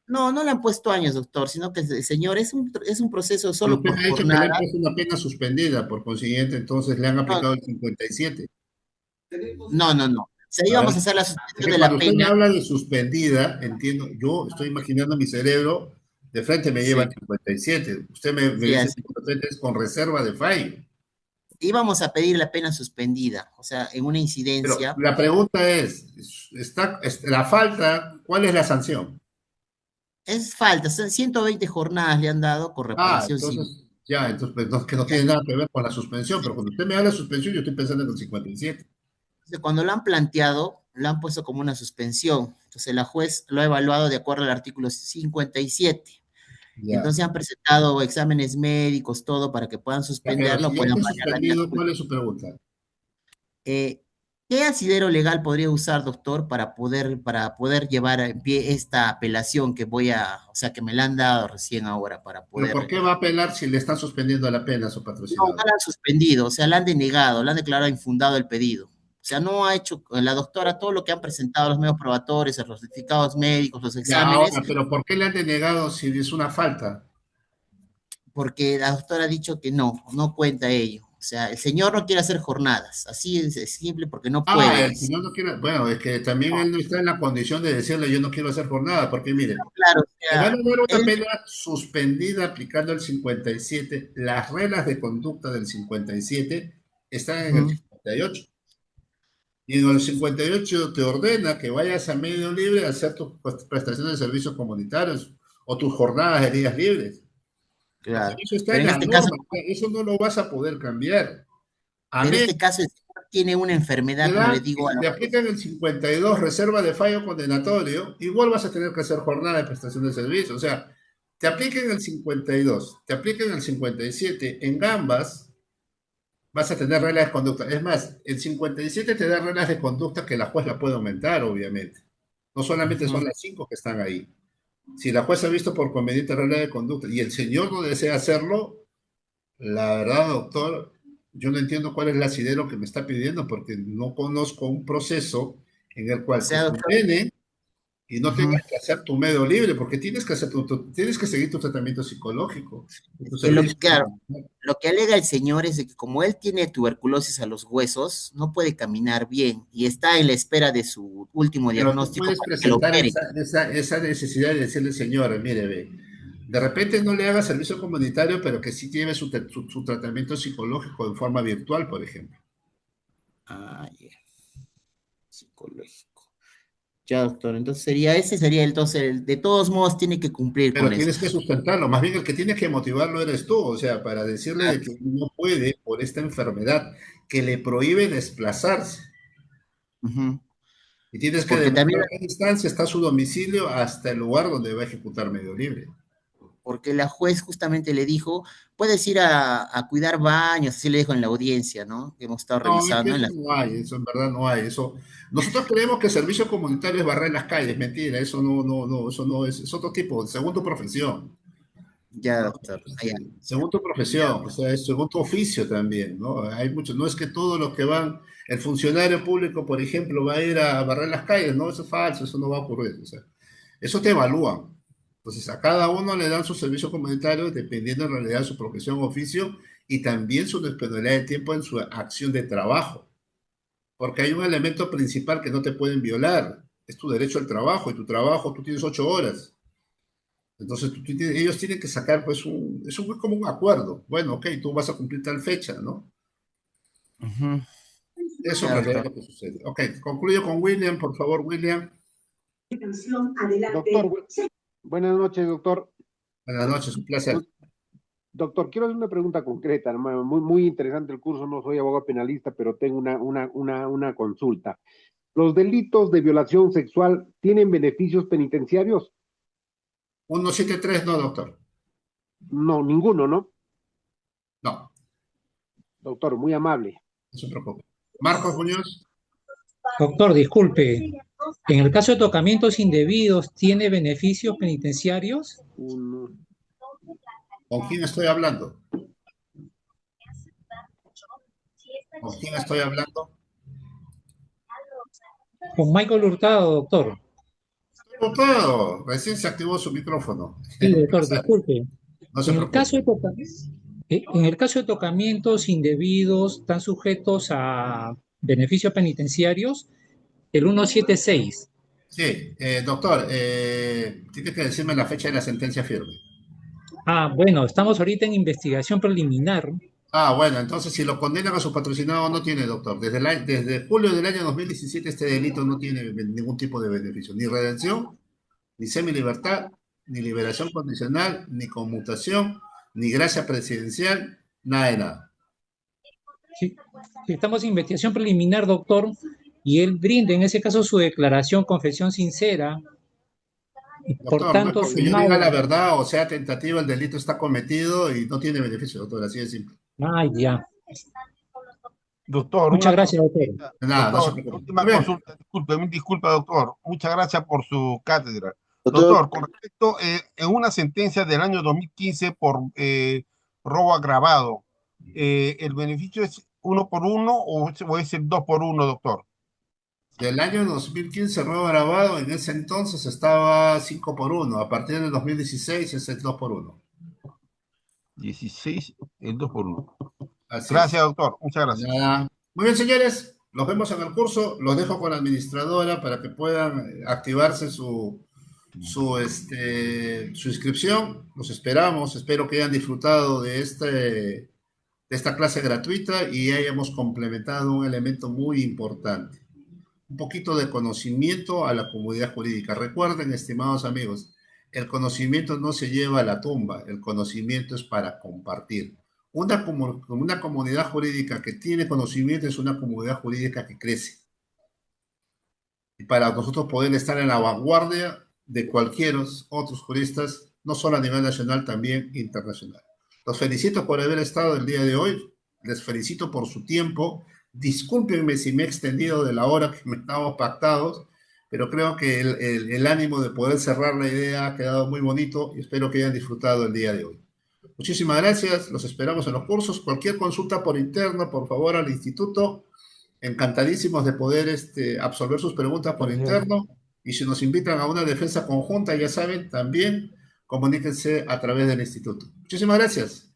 No le han puesto años, doctor, sino que el señor es un proceso Pero solo usted por me ha dicho que le han jornada. puesto una pena suspendida, por consiguiente, entonces le han No, aplicado el 57. no. O sea, A ver, íbamos a hacer la es suspensión que de cuando la usted me pena. habla de suspendida, entiendo, yo estoy imaginando mi cerebro, de frente me lleva el Sí, 57. Usted me sí, dice así. que de repente es con reserva de fallo. Íbamos a pedir la pena suspendida, o sea, en una Pero incidencia. la pregunta es, la falta, ¿cuál es la sanción? Es falta, son 120 jornadas le han dado con reparación civil. Entonces pues, no, que no tiene nada que ver con la suspensión, pero cuando usted me habla de suspensión, yo estoy pensando en el 57. Entonces, cuando lo han planteado, lo han puesto como una suspensión. Entonces, la juez lo ha evaluado de acuerdo al artículo 57. Ya. Entonces, han presentado exámenes médicos, todo, para que puedan Ya, pero suspenderlo, si ya puedan está variar la vía suspendido, civil. ¿cuál es su pregunta? ¿Qué asidero legal podría usar, doctor, para poder llevar en pie esta apelación o sea, que me la han dado recién ahora para ¿Pero por poder. qué va a apelar si le están suspendiendo la pena a su No patrocinador? la han suspendido, o sea, la han denegado, la han declarado infundado el pedido. O sea, no ha hecho la doctora todo lo que han presentado los medios probatorios, los certificados médicos, los Ya, exámenes, ahora, pero ¿por qué le han denegado si es una falta? porque la doctora ha dicho que no cuenta ello. O sea, el señor no quiere hacer jornadas, así es simple porque no puede, El dice. señor no quiere, bueno, es que también él no está en la condición de decirle yo no quiero hacer jornada, porque mire, Claro, o le van sea, a dar una él, pena suspendida aplicando el 57. Las reglas de conducta del 57 están en el ujú, 58. Y en el 58 te ordena que vayas a medio libre a hacer tus prestaciones de servicios comunitarios o tus jornadas de días libres. Claro. Eso está Pero en en la este caso, norma, eso no lo vas a poder cambiar. A pero en menos este caso el señor tiene una te enfermedad, como le dan, y digo a si la te aplican el 52, reserva de fallo condenatorio, igual vas a tener que hacer jornada de prestación de servicio. O sea, te apliquen el 52, te apliquen el 57, en ambas vas a tener reglas de conducta. Es más, el 57 te da reglas de conducta que la juez la puede aumentar, obviamente. No solamente son Ujú. las 5 que están ahí. Si la juez ha visto por conveniente regla de conducta y el señor no desea hacerlo, la verdad, doctor, yo no entiendo cuál es el asidero que me está pidiendo porque no conozco un proceso en el O cual te sea, doctor, condenen y no ujú, tengas que hacer tu medio libre porque tienes que hacer tienes que seguir tu tratamiento psicológico y tu que lo que, servicio. claro, lo que alega el señor es de que como él tiene tuberculosis a los huesos, no puede caminar bien y está en la espera de su último Pero tú diagnóstico puedes para que lo presentar operen. esa necesidad de decirle, señor, mire, ve, de repente no le haga servicio comunitario, pero que sí lleve su tratamiento psicológico en forma virtual, por ejemplo. Ah, ya, psicológico. Ya, doctor, entonces ese sería entonces, de todos modos tiene que cumplir Pero con eso. tienes que sustentarlo, más bien el que tiene que motivarlo eres tú, o sea, para decirle de que no puede por esta enfermedad que le prohíbe desplazarse. Ujú. Y tienes que Porque también, demostrar qué distancia está su domicilio hasta el lugar donde va a ejecutar medio libre. porque la juez justamente le dijo, puedes ir a cuidar baños, así le dijo en la audiencia, ¿no? Que hemos estado No, es que revisando en eso la... no hay, eso en verdad no hay. Eso. Nosotros creemos que el servicio comunitario es barrer las calles, mentira, eso no, eso no es otro tipo, según tu profesión. Ya, doctor. Ah, ya. Sí, según tu profesión, o sea, es según tu oficio también, ¿no? Hay muchos, no es que todos los que van, el funcionario público, por ejemplo, va a ir a barrer las calles, no, eso es falso, eso no va a ocurrir, o sea, eso te evalúan. Entonces, a cada uno le dan su servicio comunitario dependiendo en realidad de su profesión o oficio y también su disponibilidad de tiempo en su acción de trabajo, porque hay un elemento principal que no te pueden violar, es tu derecho al trabajo, y tu trabajo, tú tienes 8 horas. Entonces ellos tienen que sacar pues es como un acuerdo. Bueno, ok, tú vas a cumplir tal fecha, ¿no? Ujú. Eso en Ya, realidad es doctor. lo que sucede. Ok, concluyo con William, por favor, William. Doctor, buenas noches, doctor. Buenas noches, un placer. Doctor, quiero hacer una pregunta concreta, hermano. Muy interesante el curso, no soy abogado penalista, pero tengo una consulta. ¿Los delitos de violación sexual tienen beneficios penitenciarios? 173 no, doctor. No, ninguno, ¿no? No, Doctor, muy amable. no se preocupe. Marcos Muñoz, Doctor, disculpe, en el caso de tocamientos indebidos, ¿tiene beneficios penitenciarios? ¿con quién estoy hablando? ¿Con quién estoy hablando? Con Michael Hurtado, doctor. Diputado, recién se activó su micrófono. Sí, Un doctor, placer. disculpe. No se En el caso preocupe. en el caso de tocamientos indebidos, ¿están sujetos a beneficios penitenciarios? El 176. Sí, doctor, tiene que decirme la fecha de la sentencia firme. Ah, bueno, estamos ahorita en investigación preliminar. Ah, bueno, entonces si lo condenan a su patrocinado no tiene, doctor. Desde julio del año 2017 este delito no tiene ningún tipo de beneficio, ni redención, ni semilibertad, ni liberación condicional, ni conmutación, ni gracia presidencial, nada de nada. Sí, sí, estamos en investigación preliminar, doctor, y él brinda en ese caso su declaración, confesión sincera, y por Doctor, no es tanto porque yo diga sumado. la verdad o sea tentativa, el delito está cometido y no tiene beneficio, doctor, así de simple. Ah, ya. Doctor, Muchas una gracias, doctor. consulta. De nada, no se Doctor, preocupe. última Muy bien. consulta. Disculpa, doctor. Muchas gracias por su cátedra. Doctor, Doctor, con respecto en una sentencia del año 2015 por robo agravado, ¿el beneficio es 1 por 1 o es el 2 por 1, doctor? Del año 2015 robo grabado, en ese entonces estaba 5 por 1. A partir del 2016 es el 2 por 1. 16, el 2 por 1. Así Gracias, es. doctor. Muchas De gracias. nada. Muy bien, señores. Los vemos en el curso. Los dejo con la administradora para que puedan activarse su inscripción. Los esperamos. Espero que hayan disfrutado de esta clase gratuita y hayamos complementado un elemento muy importante. Un poquito de conocimiento a la comunidad jurídica. Recuerden, estimados amigos, el conocimiento no se lleva a la tumba, el conocimiento es para compartir. Una comunidad jurídica que tiene conocimiento es una comunidad jurídica que crece. Y para nosotros poder estar en la vanguardia de cualquier otros juristas, no solo a nivel nacional, también internacional. Los felicito por haber estado el día de hoy, les felicito por su tiempo, discúlpenme si me he extendido de la hora que estábamos pactados, pero creo que el ánimo de poder cerrar la idea ha quedado muy bonito y espero que hayan disfrutado el día de hoy. Muchísimas gracias, los esperamos en los cursos. Cualquier consulta por interno, por favor, al instituto. Encantadísimos de poder absorber sus preguntas por interno. Y si nos invitan a una defensa conjunta, ya saben, también comuníquense a través del instituto. Muchísimas gracias.